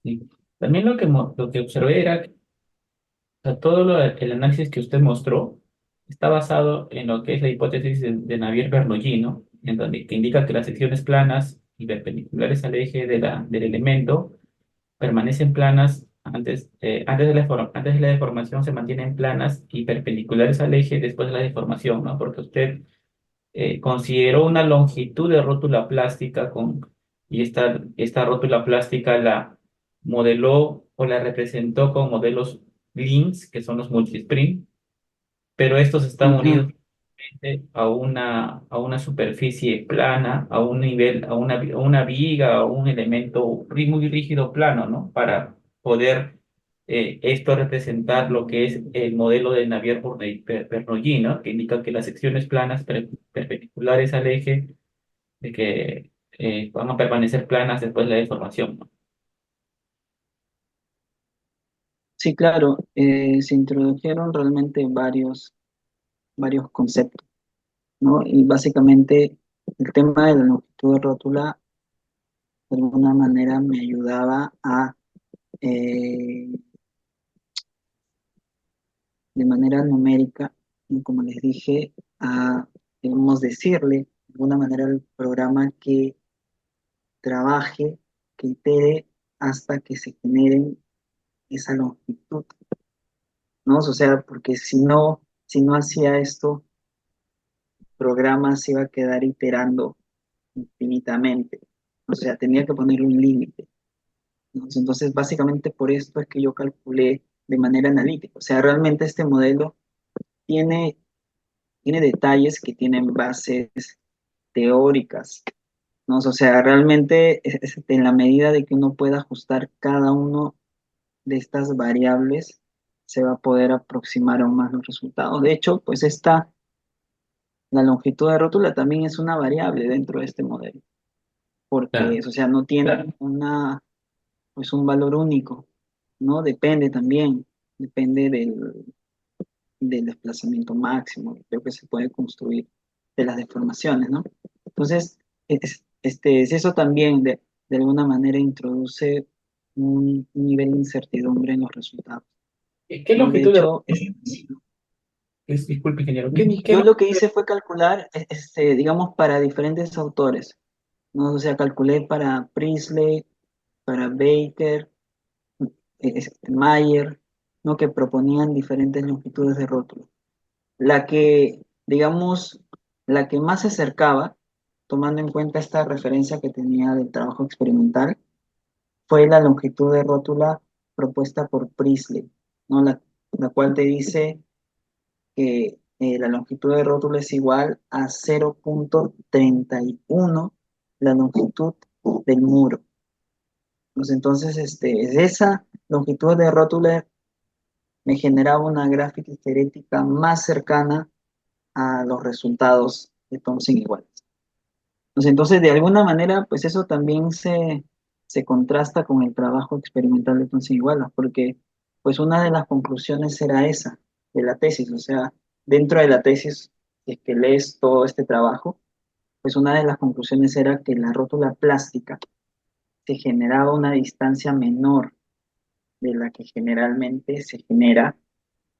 sí. También lo que observé era que el análisis que usted mostró está basado en lo que es la hipótesis de Navier-Bernoulli, ¿no? En donde que indica que las secciones planas y perpendiculares al eje del elemento permanecen planas antes de la deformación, se mantienen planas y perpendiculares al eje después de la deformación, ¿no? Porque usted consideró una longitud de rótula plástica y esta rótula plástica la modeló o la representó con modelos LINS, que son los multispring, pero estos están Ujú. unidos. a una superficie plana, a un nivel, a una viga, a un elemento muy rígido plano, ¿no? Para poder esto representar lo que es el modelo de Navier-Bernoulli, ¿no? Que indica que las secciones planas perpendiculares al eje de que van a permanecer planas después de la deformación, ¿no? Sí, claro, se introdujeron realmente varios conceptos, ¿no? Y básicamente el tema de la longitud de rótula de alguna manera me ayudaba a, eh, de manera numérica, y como les dije, a, digamos, decirle de alguna manera al programa que trabaje, que itere hasta que se generen esa longitud, ¿no? O sea, porque si no hacía esto, el programa se iba a quedar iterando infinitamente. O sea, tenía que poner un límite, ¿no? Entonces, básicamente por esto es que yo calculé de manera analítica. O sea, realmente este modelo tiene, tiene detalles que tienen bases teóricas, ¿no? O sea, realmente en la medida de que uno pueda ajustar cada uno de estas variables, se va a poder aproximar aún más los resultados. De hecho, pues la longitud de rótula también es una variable dentro de este modelo, porque, Claro. o sea, no tiene pues un valor único, ¿no? Depende también, depende del desplazamiento máximo, creo que se puede construir de las deformaciones, ¿no? Entonces, es eso también de alguna manera introduce un nivel de incertidumbre en los resultados, ¿Qué ¿no? De longitud de hecho, disculpe, ingeniero, qué yo lo que longitud hice fue calcular, digamos, para diferentes autores, ¿no? O sea, calculé para Priestley, para Baker, Mayer, ¿no? Que proponían diferentes longitudes de rótulo. La que, digamos, la que más se acercaba, tomando en cuenta esta referencia que tenía del trabajo experimental, fue la longitud de rótula propuesta por Priestley, ¿no? La cual te dice que la longitud de rótula es igual a 0,31 la longitud del muro. Pues entonces, esa longitud de rótula me generaba una gráfica histerética más cercana a los resultados de Thomson iguales. Pues entonces, de alguna manera, pues eso también se contrasta con el trabajo experimental de Thomson igualas, porque pues una de las conclusiones era esa, de la tesis, o sea, dentro de la tesis, si es que lees todo este trabajo, pues una de las conclusiones era que la rótula plástica se generaba una distancia menor de la que generalmente se genera,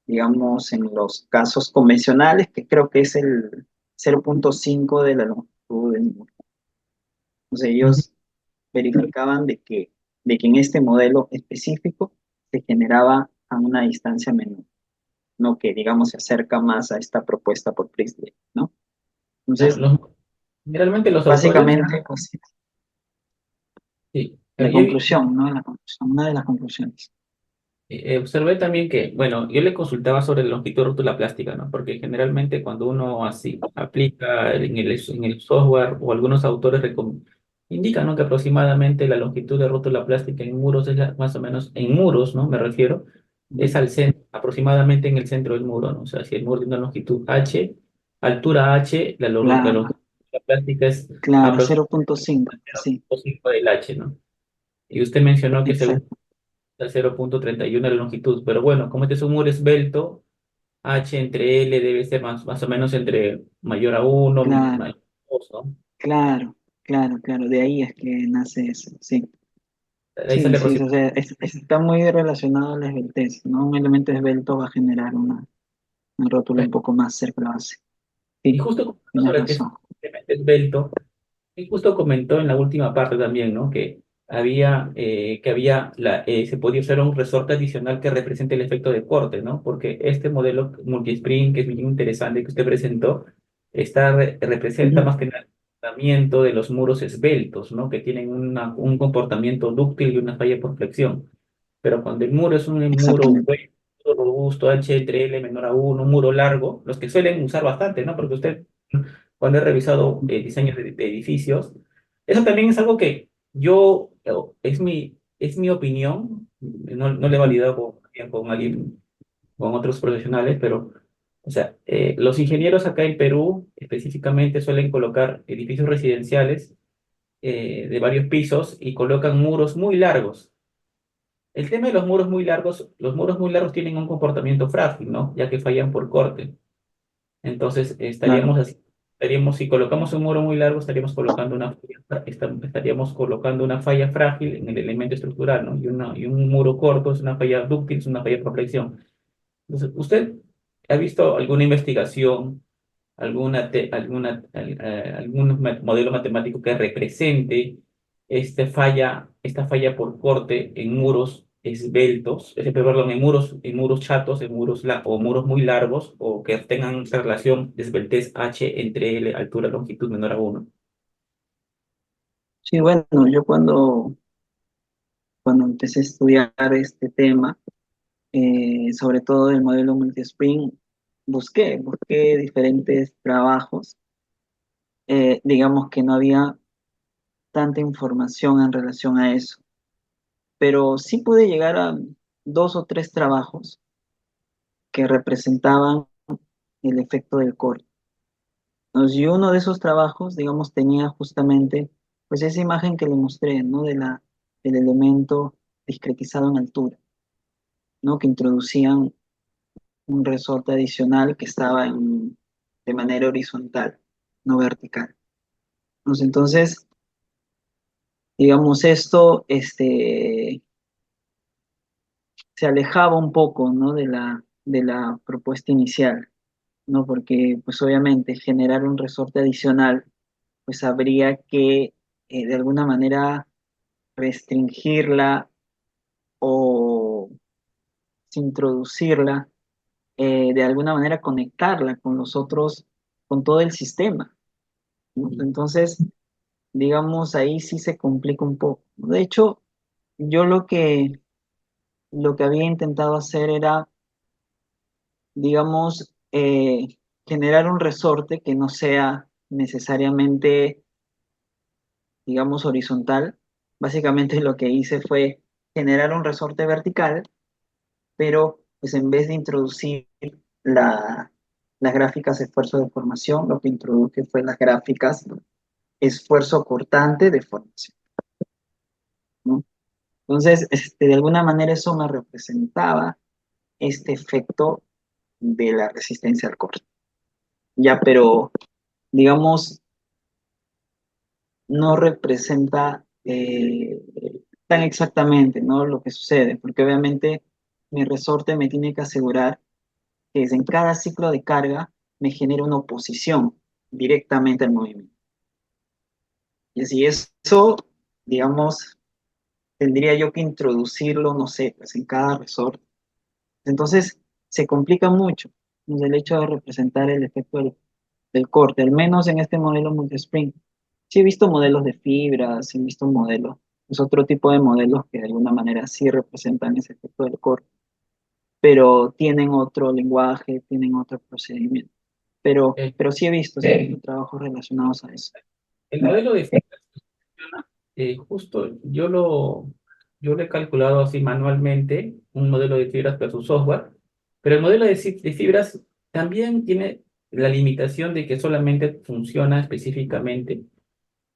digamos, en los casos convencionales, que creo que es el 0,5 de la longitud del muro. Entonces Ujú. ellos verificaban de que en este modelo específico se generaba a una distancia menor, no que, digamos, se acerca más a esta propuesta por Priestley, ¿no? Claro, Entonces, generalmente los autores, básicamente, pues, sí, la conclusión, ¿no? La conclusión, una de las conclusiones. observé también que, bueno, yo le consultaba sobre la longitud de rótula plástica, ¿no? Porque generalmente cuando uno así aplica en el software o algunos autores indican, ¿no? Que aproximadamente la longitud de rótula plástica en muros es más o menos, en muros, ¿no? Me refiero, es al centro, aproximadamente en el centro del muro, ¿no? O sea, si el muro tiene una longitud H, altura H, la Claro, longitud plástica es claro, aproximadamente 0,5, sí, 0,5 del H, ¿no? Y usted mencionó que según exacto, a 0,31 la longitud, pero bueno, como este es un muro esbelto, H entre L debe ser más o menos entre mayor a uno claro, mayor a 2, ¿no? claro, claro, claro, de ahí es que nace eso, sí. De ahí Sí, sale sí, o aproximadamente. sea, está muy relacionado a la esbeltez, ¿no? Un elemento esbelto va a generar una rótula un poco más cerca de la base. Y Sí, justo comentó tienes sobre que es razón. esbelto, y justo comentó en la última parte también, ¿no? Se podía usar un resorte adicional que represente el efecto de corte, ¿no? Porque este modelo multispring, que es muy interesante que usted presentó, representa Ujú, más que nada el comportamiento de los muros esbeltos, ¿no? Que tienen un comportamiento dúctil y una falla por flexión. Pero cuando el muro es un muro exactamente. hueco, robusto, H entre L menor a uno, un muro largo, los que suelen usar bastante, ¿no? Porque usted, cuando he revisado diseños de edificios, eso también es algo que yo, es mi opinión, no le he validado con alguien, con otros profesionales, pero, o sea, los ingenieros acá en Perú específicamente suelen colocar edificios residenciales de varios pisos y colocan muros muy largos. El tema de los muros muy largos tienen un comportamiento frágil, ¿no? Ya que fallan por corte. Entonces, Claro. si colocamos un muro muy largo, estaríamos colocando una falla frágil en el elemento estructural, ¿no? Y un muro corto es una falla dúctil, es una falla por flexión. Entonces, ¿usted ha visto alguna investigación, algún modelo matemático que represente esta falla por corte en muros esbeltos, perdón, en muros chatos, o muros muy largos, o que tengan esa relación de esbeltez H entre L, altura, longitud menor a uno? Sí, bueno, yo cuando empecé a estudiar este tema, sobre todo el modelo multi-spring, busqué diferentes trabajos. Digamos que no había tanta información en relación a eso, pero sí pude llegar a dos o tres trabajos que representaban el efecto del core. Entonces, y uno de esos trabajos, digamos, tenía justamente pues esa imagen que le mostré, ¿no? Del elemento discretizado en altura, ¿no? Que introducían un resorte adicional que estaba de manera horizontal, no vertical. Entonces, digamos, esto se alejaba un poco, ¿no? De la propuesta inicial, ¿no? Porque, pues obviamente, generar un resorte adicional, pues habría que, de alguna manera, restringirla o introducirla, de alguna manera conectarla con los otros, con todo el sistema, ¿no? Entonces, digamos, ahí sí se complica un poco. De hecho, yo lo que había intentado hacer era, digamos, generar un resorte que no sea necesariamente, digamos, horizontal. Básicamente lo que hice fue generar un resorte vertical, pero pues en vez de introducir la, las gráficas esfuerzo de formación, lo que introduje fue las gráficas esfuerzo cortante de formación, ¿no? Entonces, de alguna manera eso me representaba este efecto de la resistencia al corte. Ya, pero digamos, no representa tan exactamente, ¿no? Lo que sucede, porque obviamente mi resorte me tiene que asegurar que en cada ciclo de carga me genera una oposición directamente al movimiento. Y así eso, digamos, tendría yo que introducirlo, no sé, pues en cada resorte. Entonces, se complica mucho, pues, el hecho de representar el efecto del corte, al menos en este modelo multi-spring. Sí he visto modelos de fibras, he visto modelos, es otro tipo de modelos que de alguna manera sí representan ese efecto del corte, pero tienen otro lenguaje, tienen otro procedimiento. El, Pero sí he visto trabajos relacionados a eso. el modelo de fibras, justo yo lo he calculado así manualmente, un modelo de fibras versus software, pero el modelo de fibras también tiene la limitación de que solamente funciona específicamente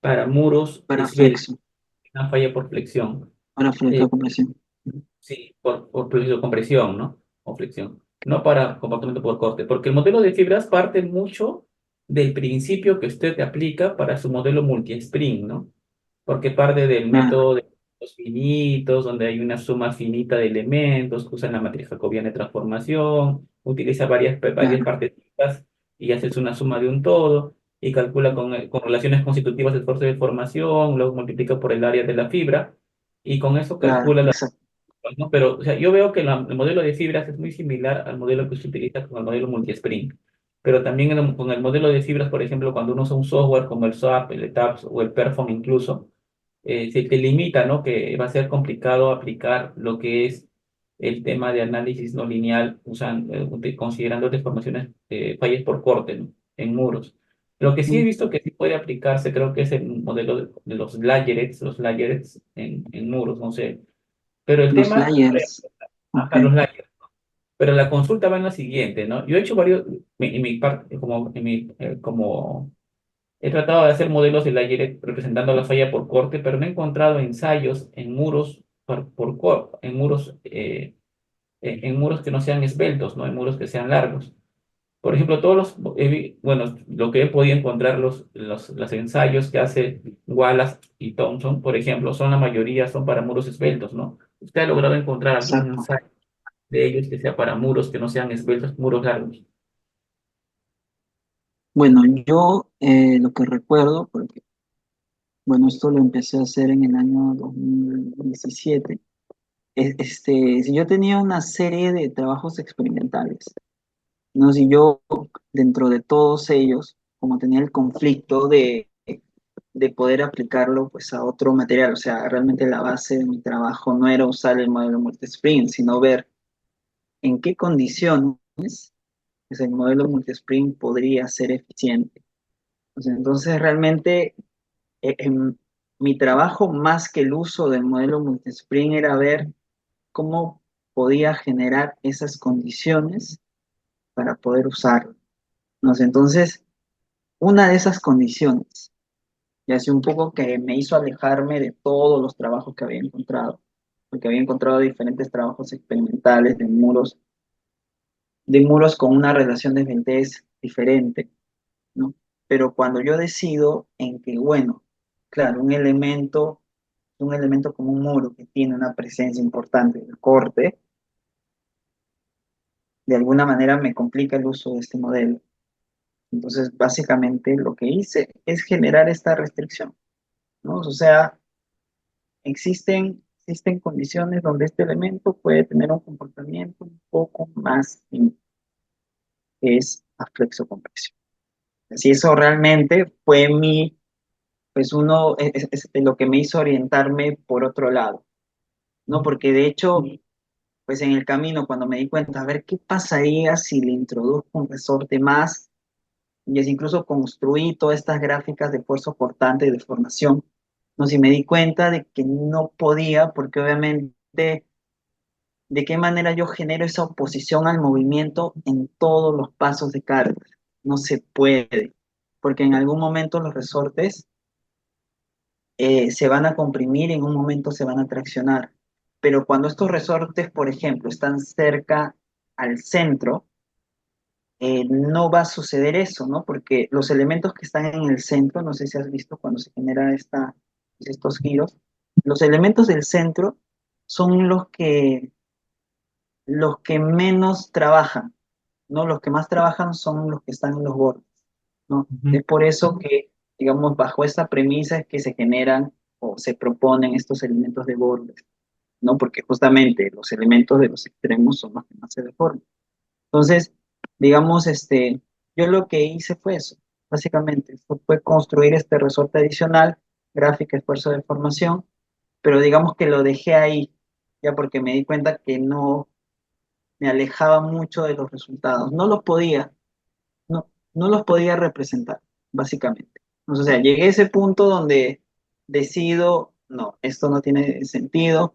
para muros Para esbeltos, flexo, una falla por flexión. para Eh, compresión. sí, por compresión, ¿no? O flexión. No para comportamiento por corte, porque el modelo de fibras parte mucho del principio que usted aplica para su modelo multi-spring, ¿no? Porque parte del Claro, método de los finitos, donde hay una suma finita de elementos que usan la matriz jacobiana de transformación, utiliza varias claro, partecitas y haces una suma de un todo, y calcula con relaciones constitutivas el esfuerzo de formación, luego multiplica por el área de la fibra, y con eso claro, calcula exacto. ¿no? Pero, o sea, yo veo que el modelo de fibras es muy similar al modelo que se utiliza con el modelo multi-spring. Pero también con el modelo de fibras, por ejemplo, cuando uno usa un software como el SWAP, el ETAPS o el Perform incluso, se te limita, ¿no? Que va a ser complicado aplicar lo que es el tema de análisis no lineal, considerando deformaciones, fallas por corte, ¿no? En muros. Lo que sí he Mm, visto que sí puede aplicarse, creo que es el modelo de los layerets en muros, no sé. Pero el los tema, layers, ok, ajá, los layers. Pero la consulta va en la siguiente, ¿no? Yo he hecho varios, en mi parte, como he tratado de hacer modelos de layer representando la falla por corte, pero no he encontrado ensayos en muros en muros, en muros que no sean esbeltos, ¿no? En muros que sean largos. Por ejemplo, bueno, lo que he podido encontrar, los ensayos que hace Wallace y Thompson, por ejemplo, son la mayoría son para muros esbeltos, ¿no? ¿Usted ha logrado encontrar algún exacto. ensayo de ellos que sea para muros que no sean esbeltos, muros largos? Bueno, yo lo que recuerdo, porque bueno, esto lo empecé a hacer en el año 2017. Si yo tenía una serie de trabajos experimentales, no sé, si yo dentro de todos ellos, como tenía el conflicto de poder aplicarlo pues a otro material, o sea, realmente la base de mi trabajo no era usar el modelo multispring, sino ver en qué condiciones pues, el modelo multispring podría ser eficiente. O sea, entonces realmente mi trabajo más que el uso del modelo multispring era ver cómo podía generar esas condiciones para poder usarlo. ¿No? Entonces, una de esas condiciones, y así un poco que me hizo alejarme de todos los trabajos que había encontrado, porque había encontrado diferentes trabajos experimentales de muros con una relación de desventez diferente, ¿no? Pero cuando yo decido en que, bueno, claro, un elemento como un muro que tiene una presencia importante del corte, de alguna manera me complica el uso de este modelo. Entonces, básicamente lo que hice es generar esta restricción, ¿no? O sea, existen condiciones donde este elemento puede tener un comportamiento un poco más que es a flexocompresión. Así eso realmente fue pues es lo que me hizo orientarme por otro lado, ¿no? Porque de hecho, pues en el camino, cuando me di cuenta, a ver, ¿qué pasaría si le introduzco un resorte más? Y es incluso construí todas estas gráficas de fuerza cortante y de formación. No sé, si me di cuenta de que no podía, porque obviamente, ¿de qué manera yo genero esa oposición al movimiento en todos los pasos de carga? No se puede, porque en algún momento los resortes se van a comprimir y en un momento se van a traccionar. Pero cuando estos resortes, por ejemplo, están cerca al centro, no va a suceder eso, ¿no? Porque los elementos que están en el centro, no sé si has visto cuando se genera estos giros, los elementos del centro son los que menos trabajan, ¿no? Los que más trabajan son los que están en los bordes, ¿no? Ujú. Es por eso que, digamos, bajo esta premisa es que se generan o se proponen estos elementos de bordes, ¿no? Porque justamente los elementos de los extremos son los que más se deforman. Entonces, digamos, yo lo que hice fue eso, básicamente, fue construir este resorte adicional, gráfica, esfuerzo de formación, pero digamos que lo dejé ahí, ya porque me di cuenta que no me alejaba mucho de los resultados, no los podía representar, básicamente. O sea, llegué a ese punto donde decido, no, esto no tiene sentido,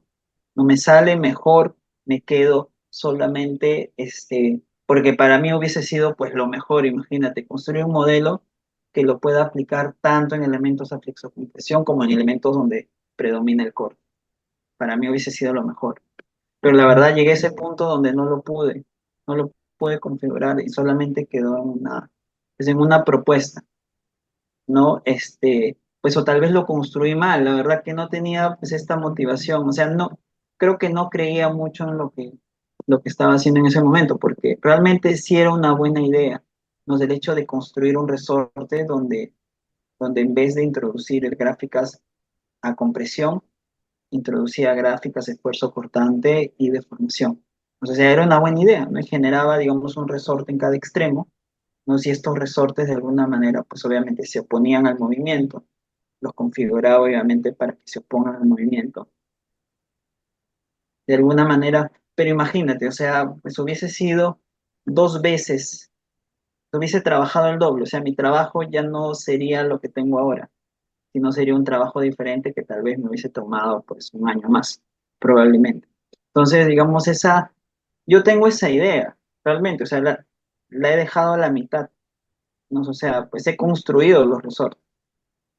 no me sale, mejor me quedo solamente, porque para mí hubiese sido pues lo mejor, imagínate, construir un modelo que lo pueda aplicar tanto en elementos a flexocompresión como en elementos donde predomina el corte. Para mí hubiese sido lo mejor. Pero la verdad llegué a ese punto donde no lo pude configurar y solamente quedó pues en una propuesta, ¿no? Pues o tal vez lo construí mal, la verdad que no tenía pues esta motivación, o sea, no, creo que no creía mucho en lo que estaba haciendo en ese momento, porque realmente sí era una buena idea, ¿no? El hecho de construir un resorte donde en vez de introducir gráficas a compresión, introducía gráficas de esfuerzo cortante y deformación. O sea, era una buena idea, ¿no? Y generaba, digamos, un resorte en cada extremo, ¿no? Si estos resortes de alguna manera, pues obviamente se oponían al movimiento, los configuraba obviamente para que se opongan al movimiento. De alguna manera pero imagínate, o sea, pues hubiese sido 2 veces, hubiese trabajado el doble, o sea, mi trabajo ya no sería lo que tengo ahora, sino sería un trabajo diferente que tal vez me hubiese tomado pues un año más, probablemente. Entonces, digamos, yo tengo esa idea, realmente, o sea, la he dejado a la mitad, ¿no? O sea, pues he construido los resorts,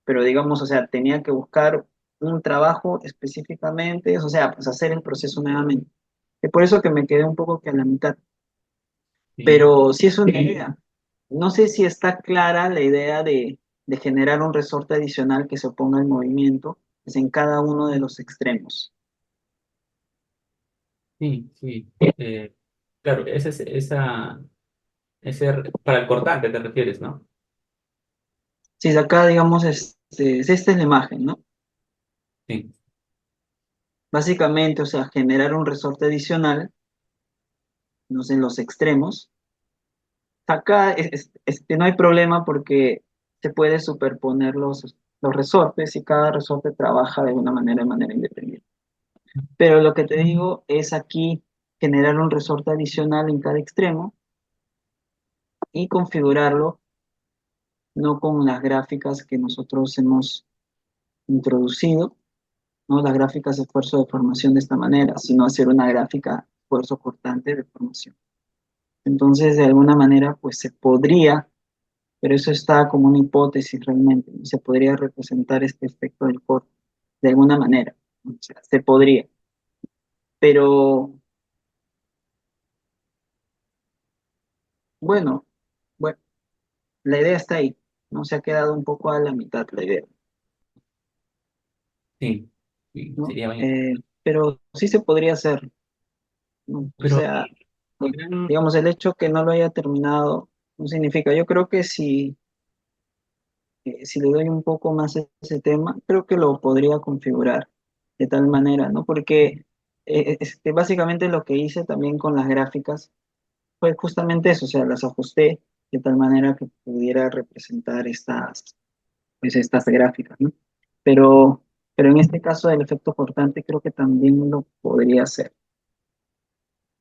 pero digamos, o sea, tenía que buscar un trabajo específicamente, o sea, pues hacer el proceso nuevamente. Es por eso que me quedé un poco que a la mitad, Sí, pero sí es una idea. No sé si está clara la idea de generar un resorte adicional que se oponga al movimiento, pues, en cada uno de los extremos. sí, sí. Claro, para el cortante te refieres, ¿no? Si de acá, digamos, esta es la imagen, ¿no? Sí, Básicamente, o sea, generar un resorte adicional, no sé, en los extremos. Acá no hay problema porque se puede superponer los resortes y cada resorte trabaja de manera independiente. Pero lo que te digo es aquí generar un resorte adicional en cada extremo y configurarlo no con las gráficas que nosotros hemos introducido, no las gráficas de esfuerzo de formación de esta manera, sino hacer una gráfica esfuerzo cortante de formación. Entonces, de alguna manera, pues se podría, pero eso está como una hipótesis realmente, ¿no? Se podría representar este efecto del corte de alguna manera, ¿no? O sea, se podría, pero bueno, bueno, la idea está ahí, ¿no? Se ha quedado un poco a la mitad la idea, sí, sí, ¿no? sería bien. Pero sí se podría hacer, ¿no? O Pero sea, podrían- digamos, el hecho que no lo haya terminado no significa, yo creo que si le doy un poco más a ese tema, creo que lo podría configurar de tal manera, ¿no? Porque básicamente lo que hice también con las gráficas fue justamente eso, o sea, las ajusté de tal manera que pudiera representar estas gráficas, ¿no? Pero, pero en este caso del efecto cortante creo que también lo podría hacer.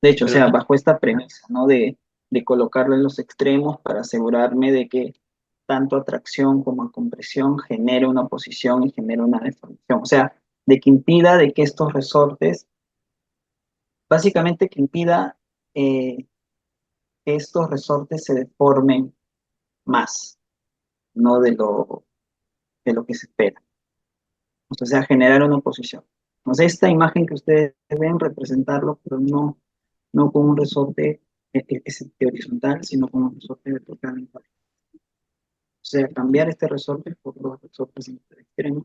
De hecho, o pero sea, bajo esta premisa, ¿no? De colocarlo en los extremos para asegurarme de que tanto atracción como compresión genere una oposición y genere una deformación. O sea, de que impida de que estos resortes, básicamente que impida que estos resortes se deformen más, no de lo que se espera. O sea, generar una oposición. O sea, esta imagen que ustedes ven, representarlo, pero no con un resorte horizontal, sino con un resorte vertical. O sea, cambiar este resorte por los resortes extremos.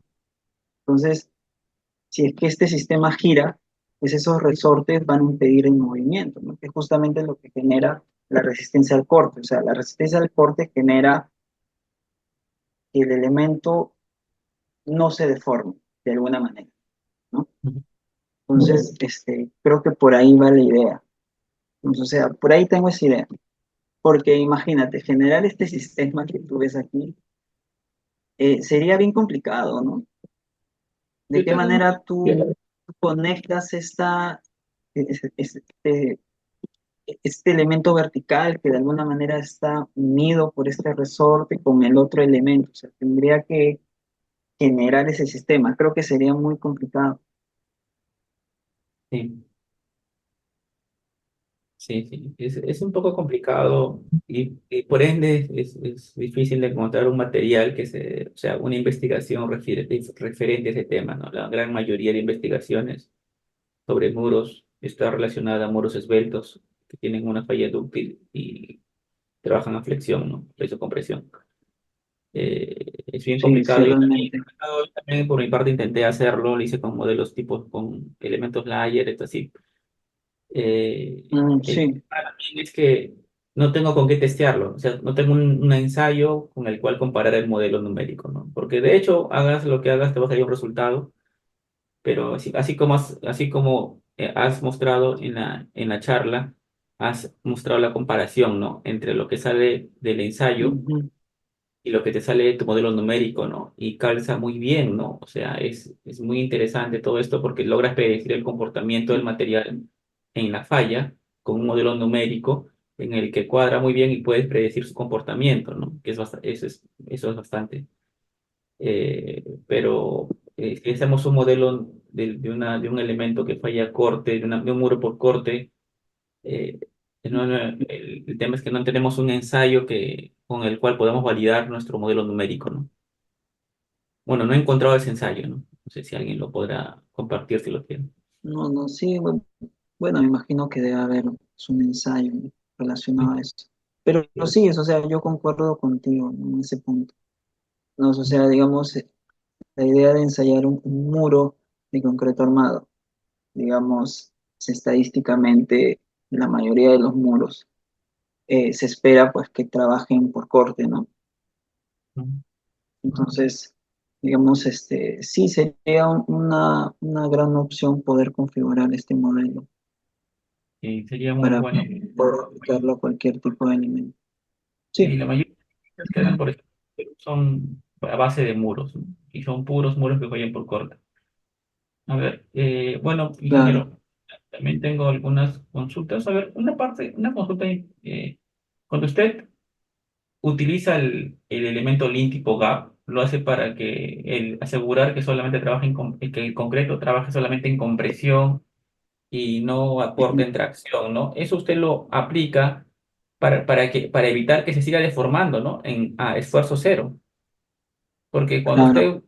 Entonces, si es que este sistema gira, pues esos resortes van a impedir el movimiento, ¿no? Que es justamente lo que genera la resistencia al corte. O sea, la resistencia al corte genera que el elemento no se deforme de alguna manera, ¿no? Entonces, creo que por ahí va la idea. Entonces, o sea, por ahí tengo esa idea. Porque imagínate, generar este sistema que tú ves aquí sería bien complicado, ¿no? ¿De yo qué tengo manera tú conectas este, este elemento vertical que de alguna manera está unido por este resorte con el otro elemento? O sea, tendría que generar ese sistema. Creo que sería muy complicado. sí, sí, sí, es un poco complicado y por ende es difícil de encontrar un material o sea, una investigación referente a ese tema, ¿no? La gran mayoría de investigaciones sobre muros está relacionada a muros esbeltos que tienen una falla dúctil y trabajan a flexión, ¿no? Flexión-compresión. Es bien Sí, sí, complicado. realmente. Yo también por mi parte intenté hacerlo, lo hice con modelos tipos, con elementos layer, esto así. El Sí. problema también es que no tengo con qué testearlo, o sea, no tengo un ensayo con el cual comparar el modelo numérico, ¿no? Porque de hecho, hagas lo que hagas, te va a salir un resultado, pero así como has mostrado en la charla, has mostrado la comparación, ¿no? Entre lo que sale del ensayo Ujú, y lo que te sale de tu modelo numérico, ¿no? Y calza muy bien, ¿no? O sea, es muy interesante todo esto porque logras predecir el comportamiento del material en la falla con un modelo numérico en el que cuadra muy bien y puedes predecir su comportamiento, ¿no? Que es eso es bastante. Pero si hacemos un modelo de un elemento que falla corte, de un muro por corte, eh, el tema es que no tenemos un ensayo con el cual podamos validar nuestro modelo numérico, ¿no? Bueno, no he encontrado ese ensayo, ¿no? No sé si alguien lo podrá compartir si lo tiene. No, no, sí, bueno, me imagino que debe haber un ensayo, ¿no?, relacionado a eso. Pero sí, o sea, yo concuerdo contigo, ¿no?, en ese punto. No, o sea, digamos, la idea de ensayar un muro de concreto armado, digamos, estadísticamente, la mayoría de los muros se espera pues que trabajen por corte, ¿no? Entonces, digamos, sí sería una gran opción poder configurar este modelo Sería muy para bueno. poder aplicarlo a cualquier tipo de elemento. Y Sí, la mayoría de las que dan, por ejemplo, son a base de muros, ¿no? Y son puros muros que vayan por corte. A ver, bueno, claro, ingeniero, también tengo algunas consultas. A ver, una consulta, cuando usted utiliza el elemento lin tipo gap, lo hace para que asegurar que solamente trabaje que el concreto trabaje solamente en compresión y no aporte en tracción, ¿no? Eso usted lo aplica para evitar que se siga deformando, ¿no? A esfuerzo cero. Porque cuando claro. usted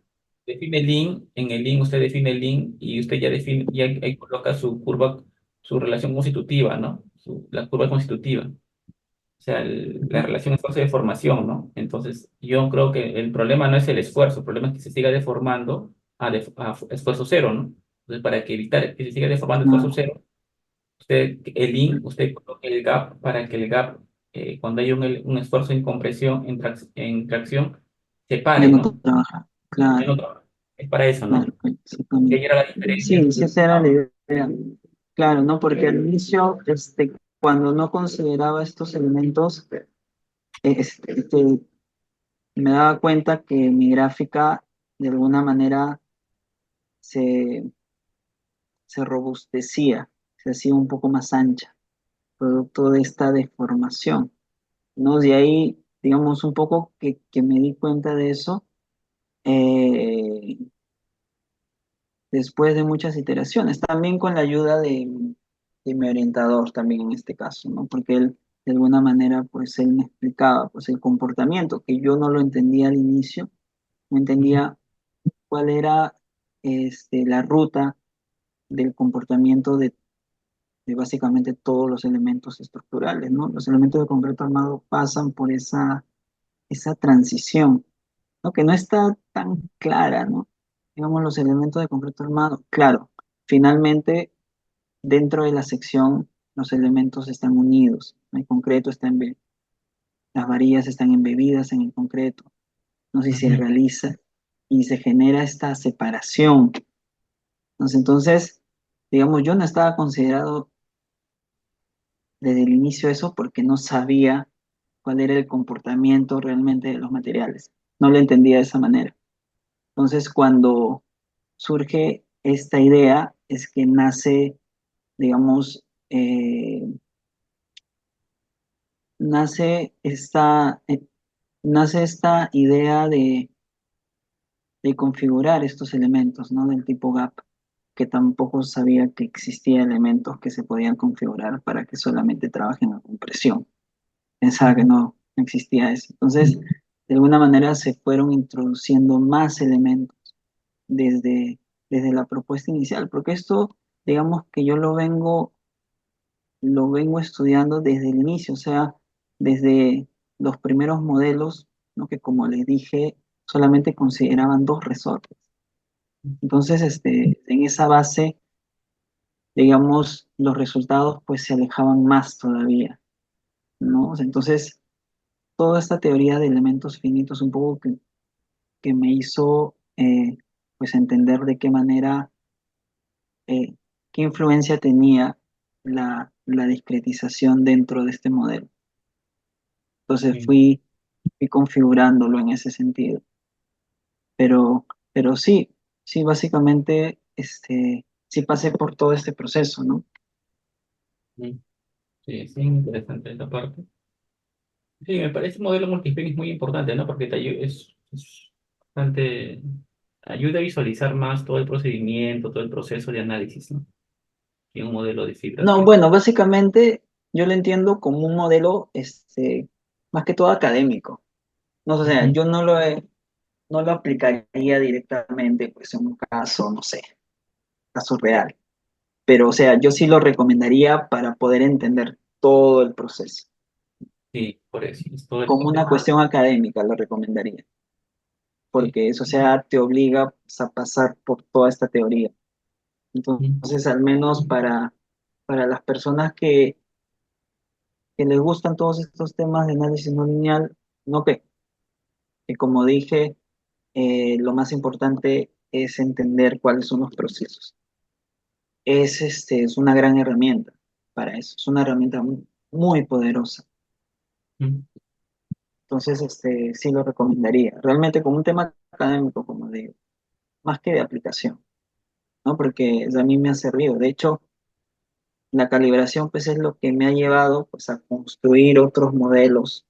define lean, en el lean usted define el lean y usted ya define, ya ahí coloca su curva, su relación constitutiva, ¿no? La curva constitutiva. O sea, la Ujú. relación esfuerzo de formación, ¿no? Entonces, yo creo que el problema no es el esfuerzo, el problema es que se siga deformando a esfuerzo cero, ¿no? Entonces, para que evitar que se siga deformando a esfuerzo Claro, cero, usted coloca el gap para que el gap, cuando hay un esfuerzo en compresión, en tracción, se ya pare, no ¿no? trabaja. Ya Claro, no trabaja. Es para eso, claro, ¿no? Y ahí exactamente. era la diferencia. Sí, sí, esa era la idea. Claro, ¿no? Porque al inicio, cuando no consideraba estos elementos, me daba cuenta que mi gráfica de alguna manera se, se robustecía, se hacía un poco más ancha, producto de esta deformación, ¿no? De ahí, digamos, un poco que me di cuenta de eso eh, después de muchas iteraciones, también con la ayuda de mi orientador también en este caso, ¿no? Porque él, de alguna manera, pues él me explicaba, pues el comportamiento, que yo no lo entendía al inicio, no entendía cuál era la ruta del comportamiento de básicamente todos los elementos estructurales, ¿no? Los elementos de concreto armado pasan por esa transición, ¿no? Que no está tan clara, ¿no? Digamos, los elementos de concreto armado, claro, finalmente dentro de la sección los elementos están unidos, ¿no? El concreto está las varillas están embebidas en el concreto, no sé si se Ujú. realiza y se genera esta separación. Entonces, digamos, yo no estaba considerado desde el inicio eso porque no sabía cuál era el comportamiento realmente de los materiales. No lo entendía de esa manera. Entonces, cuando surge esta idea, es que nace, digamos, nace nace esta idea de configurar estos elementos, ¿no? Del tipo gap, que tampoco sabía que existía elementos que se podían configurar para que solamente trabajen a compresión. Pensaba que no existía eso. Entonces, de alguna manera se fueron introduciendo más elementos desde la propuesta inicial, porque esto, digamos que yo lo vengo estudiando desde el inicio, o sea, desde los primeros modelos, ¿no? Que como les dije, solamente consideraban dos resortes. Entonces, en esa base, digamos, los resultados pues se alejaban más todavía, ¿no? O sea, entonces, toda esta teoría de elementos finitos un poco que me hizo pues entender de qué manera, eh, qué influencia tenía la discretización dentro de este modelo. Entonces Sí. fui configurándolo en ese sentido. Pero sí, sí, básicamente, sí pasé por todo este proceso, ¿no? Mm. Sí, es interesante esta parte. Sí, me parece un modelo multispin es muy importante, ¿no? Porque es bastante, ayuda a visualizar más todo el procedimiento, todo el proceso de análisis, ¿no? Y un modelo de fibras No, que... bueno, básicamente yo lo entiendo como un modelo, más que todo académico. No, o sea, Ujú, no lo aplicaría directamente, pues, en un caso, no sé, caso real. Pero, o sea, yo sí lo recomendaría para poder entender todo el proceso. sí, por eso, es todo el... Como una cuestión académica lo recomendaría, Sí. porque eso, o sea, te obliga, pues, a pasar por toda esta teoría. Mm, Entonces, al menos para las personas que les gustan todos estos temas de análisis no lineal, no que como dije, lo más importante es entender cuáles son los procesos. Es una gran herramienta para eso, es una herramienta muy, muy poderosa. mm, Entonces, sí lo recomendaría. Realmente como un tema académico, como digo, más que de aplicación, ¿no? Porque a mí me ha servido. De hecho, la calibración, pues, es lo que me ha llevado, pues, a construir otros modelos,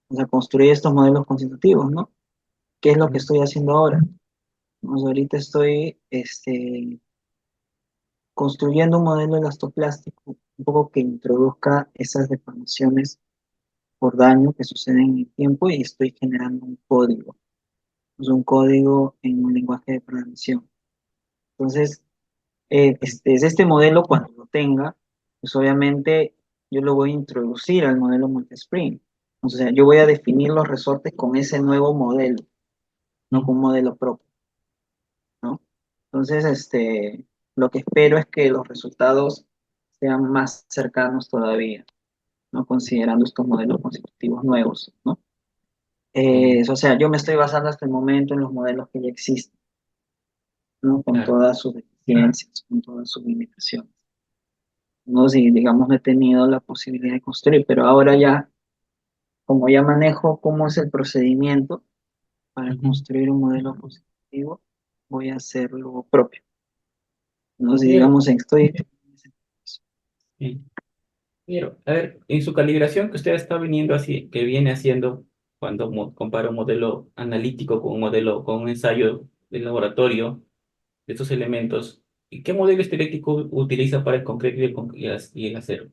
o sea, construir estos modelos constitutivos, ¿no? ¿Qué es lo que mm, estoy haciendo ahora? Pues ahorita estoy, construyendo un modelo elastoplástico, un poco que introduzca esas deformaciones por daño que suceden en el tiempo y estoy generando un código, pues un código en un lenguaje de programación. Entonces, es este modelo cuando lo tenga, pues obviamente yo lo voy a introducir al modelo multispring. O sea, yo voy a definir los resortes con ese nuevo modelo, no mm, con un modelo propio, ¿no? Entonces, lo que espero es que los resultados sean más cercanos todavía, ¿no? Considerando estos modelos constitutivos nuevos, ¿no? sí, O sea, yo me estoy basando hasta el momento en los modelos que ya existen, ¿no? Con claro. todas sus deficiencias, con todas sus limitaciones. No, si digamos no he tenido la posibilidad de construir, pero ahora ya, como ya manejo cómo es el procedimiento para Ujú. construir un modelo constructivo, voy a hacer lo propio. No, si Pero, digamos estoy... sí. Pero, a ver, en su calibración que usted está viniendo así, que viene haciendo cuando compara un modelo analítico con un modelo, con un ensayo de laboratorio de estos elementos, ¿y qué modelo esterético utiliza para el concreto y el acero?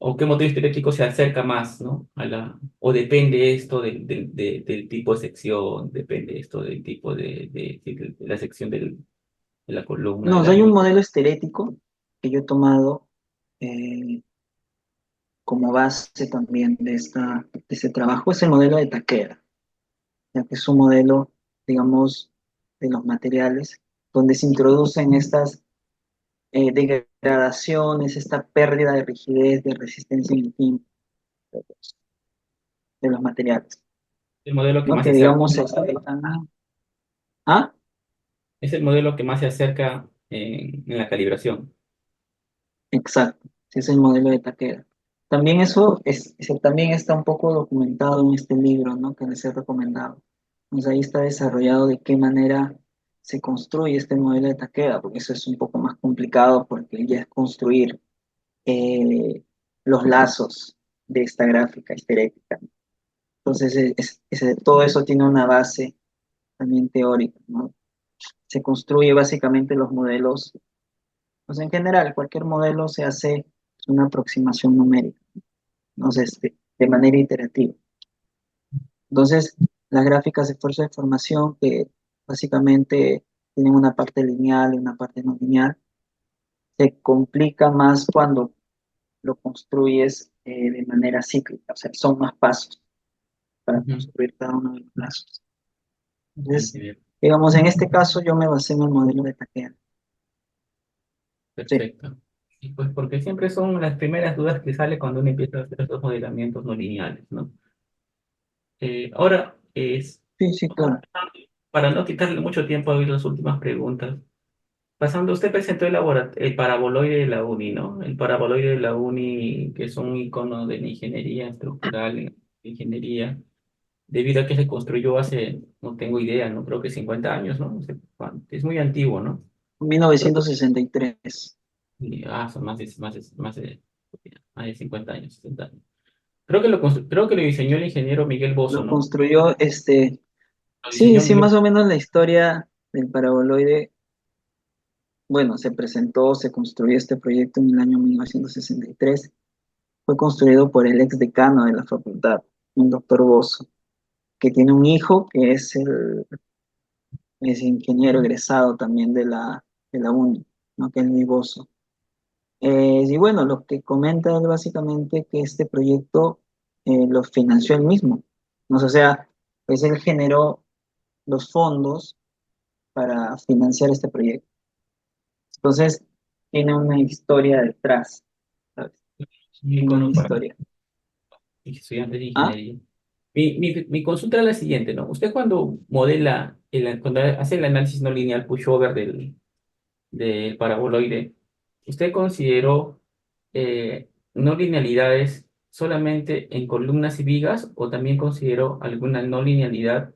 ¿O qué modelo esterético se acerca más, ¿no? O depende esto del tipo de sección, depende esto del tipo de la sección de la columna, No, de o la sea, hay un viga. modelo esterético que yo he tomado eh, como base también de este trabajo, es el modelo de Takeda, ya que es un modelo, digamos, de los materiales, donde se introducen estas degradaciones, esta pérdida de rigidez, de resistencia en el tiempo de los materiales, El modelo que ¿no? más se Que acerca, digamos, ¿ah? es el modelo que más se acerca en la calibración. Exacto, ese es el modelo de Takeda. También también está un poco documentado en este libro, ¿no? Que les he recomendado. Pues ahí está desarrollado de qué manera se construye este modelo de Takeda, porque eso es un poco más complicado porque ya es construir eh, los lazos de esta gráfica esterética. Entonces, todo eso tiene una base también teórica, ¿no? Se construye básicamente los modelos, pues en general, cualquier modelo se hace una aproximación numérica, ¿no? Sé, de manera iterativa. Entonces, las gráficas de fuerza de formación, que básicamente tienen una parte lineal y una parte no lineal, se complica más cuando lo construyes de manera cíclica, o sea, son más pasos para Ujú. construir cada uno de los lazos. Sí, Entonces, bien, digamos, en este caso yo me basé en el modelo de Takeda. Sí, perfecto. Y pues porque siempre son las primeras dudas que sale cuando uno empieza a hacer estos modelamientos no lineales, ¿no? Ahora es, sí, sí, claro. para no quitarle mucho tiempo a oír las últimas preguntas. Pasando, usted presentó el paraboloide de la UNI, ¿no? El paraboloide de la UNI, que es un icono de la ingeniería estructural, en ingeniería, debido a que se construyó hace, no tengo idea, no creo que 50 años, ¿no? No sé cuánto, es muy antiguo, ¿no? Pero, 1963. Son más de 50 años, 60 años. Creo que lo diseñó el ingeniero Miguel Bozo, Lo ¿no? construyó, Lo sí, diseñó sí, Miguel. más o menos la historia del paraboloide. Bueno, se construyó este proyecto en el año 1963. Fue construido por el ex decano de la facultad, un doctor Bozo, que tiene un hijo que es ingeniero egresado también de la UNI, ¿no? Que es Luis Bozo. Y bueno, lo que comenta él básicamente que este proyecto lo financió él mismo. ¿No? O sea, pues él generó los fondos para financiar este proyecto. Entonces, tiene una historia detrás, ¿sabes? Un Tiene una icono para historia. estudiantes de ¿Ah? ingeniería. Mi consulta es la siguiente, ¿no? Usted cuando modela, cuando hace el análisis no lineal pushover del paraboloide, ¿usted consideró no linealidades solamente en columnas y vigas o también consideró alguna no linealidad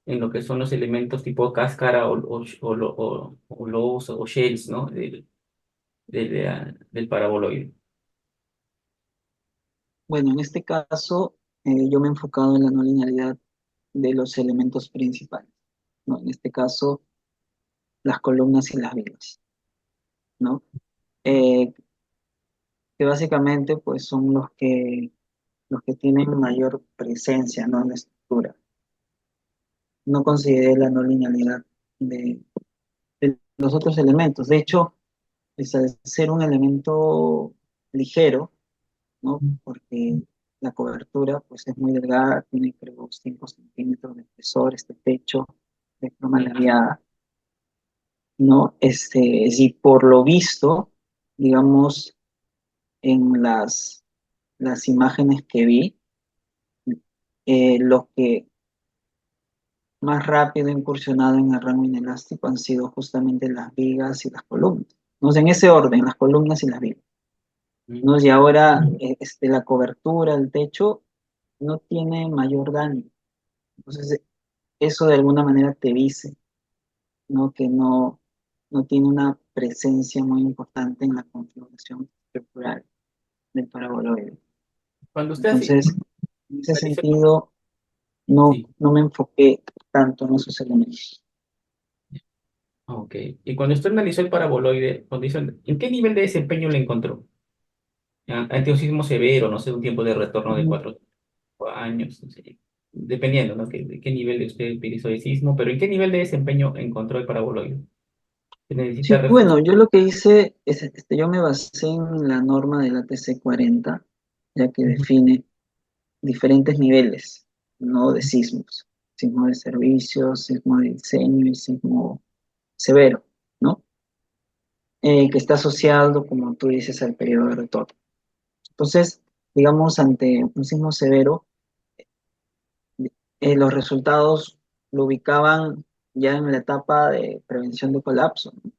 en lo que son los elementos tipo cáscara o lobos o shells, ¿no? Del paraboloide? Bueno, en este caso, yo me he enfocado en la no linealidad de los elementos principales, ¿no? En este caso, las columnas y las vigas, ¿no? Eh, que básicamente pues son los que tienen mayor presencia, ¿no? En la estructura. No consideré la no linealidad de, de los otros elementos. De hecho, es al ser un elemento ligero, ¿no? Porque la cobertura pues es muy delgada, tiene creo 5 centímetros de espesor, este techo de forma ladeada, ¿no? Si por lo visto, digamos, en las imágenes que vi, los que más rápido incursionado en el rango inelástico han sido justamente las vigas y las columnas. ¿No? En ese orden, las columnas y las vigas. ¿No? Y ahora la cobertura, el techo, no tiene mayor daño. Entonces, eso de alguna manera te dice, ¿no? Que no tiene una presencia muy importante en la configuración estructural del paraboloide. Cuando usted Entonces, en ese analizó, sentido, sí, no me enfoqué tanto en esos elementos. ok. Y cuando usted analizó el paraboloide, ¿en qué nivel de desempeño le encontró? Ante un sismo severo, no sé, un tiempo de retorno de 4 años, no sé, dependiendo, ¿no? De qué nivel de usted utilizó el sismo, pero ¿en qué nivel de desempeño encontró el paraboloide? ¿Se necesita Sí, refuerzo? bueno, yo lo que hice es, yo me basé en la norma de la TC 40, ya que Ujú. define diferentes niveles, ¿no? De sismos. Sismo de servicio, sismo de diseño y sismo severo, ¿no? Que está asociado, como tú dices, al periodo de retorno. Entonces, digamos, ante un sismo severo, los resultados lo ubicaban ya en la etapa de prevención de colapso, ¿no?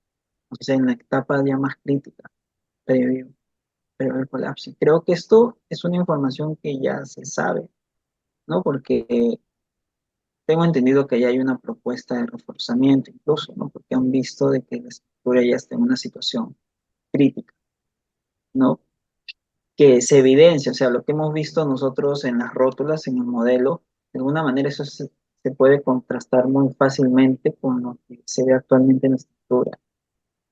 O sea, en la etapa ya más crítica, previo el colapso. Creo que esto es una información que ya se sabe, ¿no? Porque tengo entendido que ya hay una propuesta de reforzamiento incluso, ¿no? Porque han visto de que la estructura ya está en una situación crítica, ¿no? Que se evidencia, o sea, lo que hemos visto nosotros en las rótulas, en el modelo, de alguna manera se puede contrastar muy fácilmente con lo que se ve actualmente en la estructura,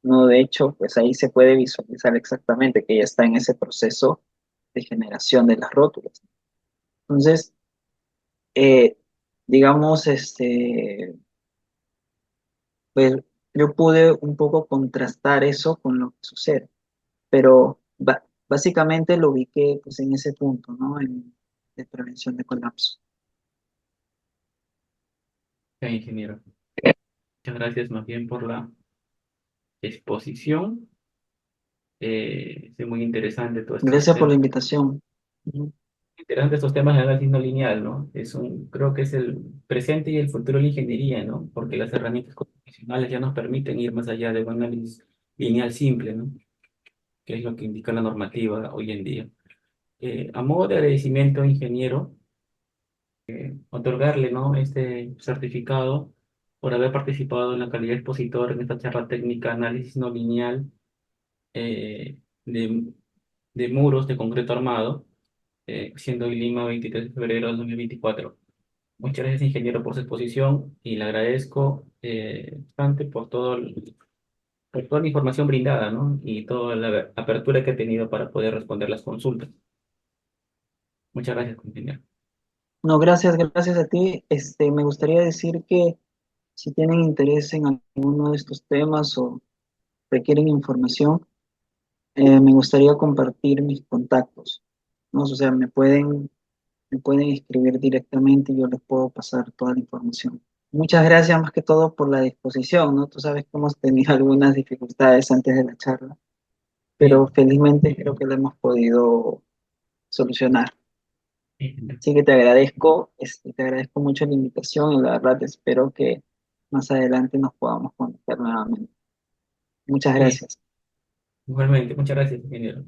¿no? De hecho, pues ahí se puede visualizar exactamente que ya está en ese proceso de generación de las rótulas. Entonces, eh, digamos, pues yo pude un poco contrastar eso con lo que sucede, pero básicamente lo ubiqué pues en ese punto, ¿no? De prevención de colapso. Ya, ingeniero. Muchas gracias más bien por la exposición. Es muy interesante todos estos Gracias por la temas. invitación. Ujú. Interesante estos temas de análisis no lineal, ¿no? Creo que es el presente y el futuro de la ingeniería, ¿no? Porque las herramientas computacionales ya nos permiten ir más allá de un análisis lineal simple, ¿no? Que es lo que indica la normativa hoy en día. A modo de agradecimiento, ingeniero, otorgarle, ¿no? Este certificado por haber participado en la calidad de expositor en esta charla técnica Análisis no lineal de, de muros de concreto armado, siendo en Lima 23 de febrero del 2024. Muchas gracias, ingeniero, por su exposición y le agradezco bastante por toda la información brindada, ¿no? Y toda la apertura que ha tenido para poder responder las consultas. Muchas gracias, ingeniero. No, gracias a ti. Me gustaría decir que si tienen interés en alguno de estos temas o requieren información, me gustaría compartir mis contactos, ¿no? O sea, me pueden escribir directamente y yo les puedo pasar toda la información. Muchas gracias más que todo por la disposición, ¿no? Tú sabes que hemos tenido algunas dificultades antes de la charla, pero Sí, felizmente creo que la hemos podido solucionar. ingeniero. Así que te agradezco mucho la invitación y la verdad espero que más adelante nos podamos conectar nuevamente. Muchas Sí, gracias. igualmente, muchas gracias, ingeniero.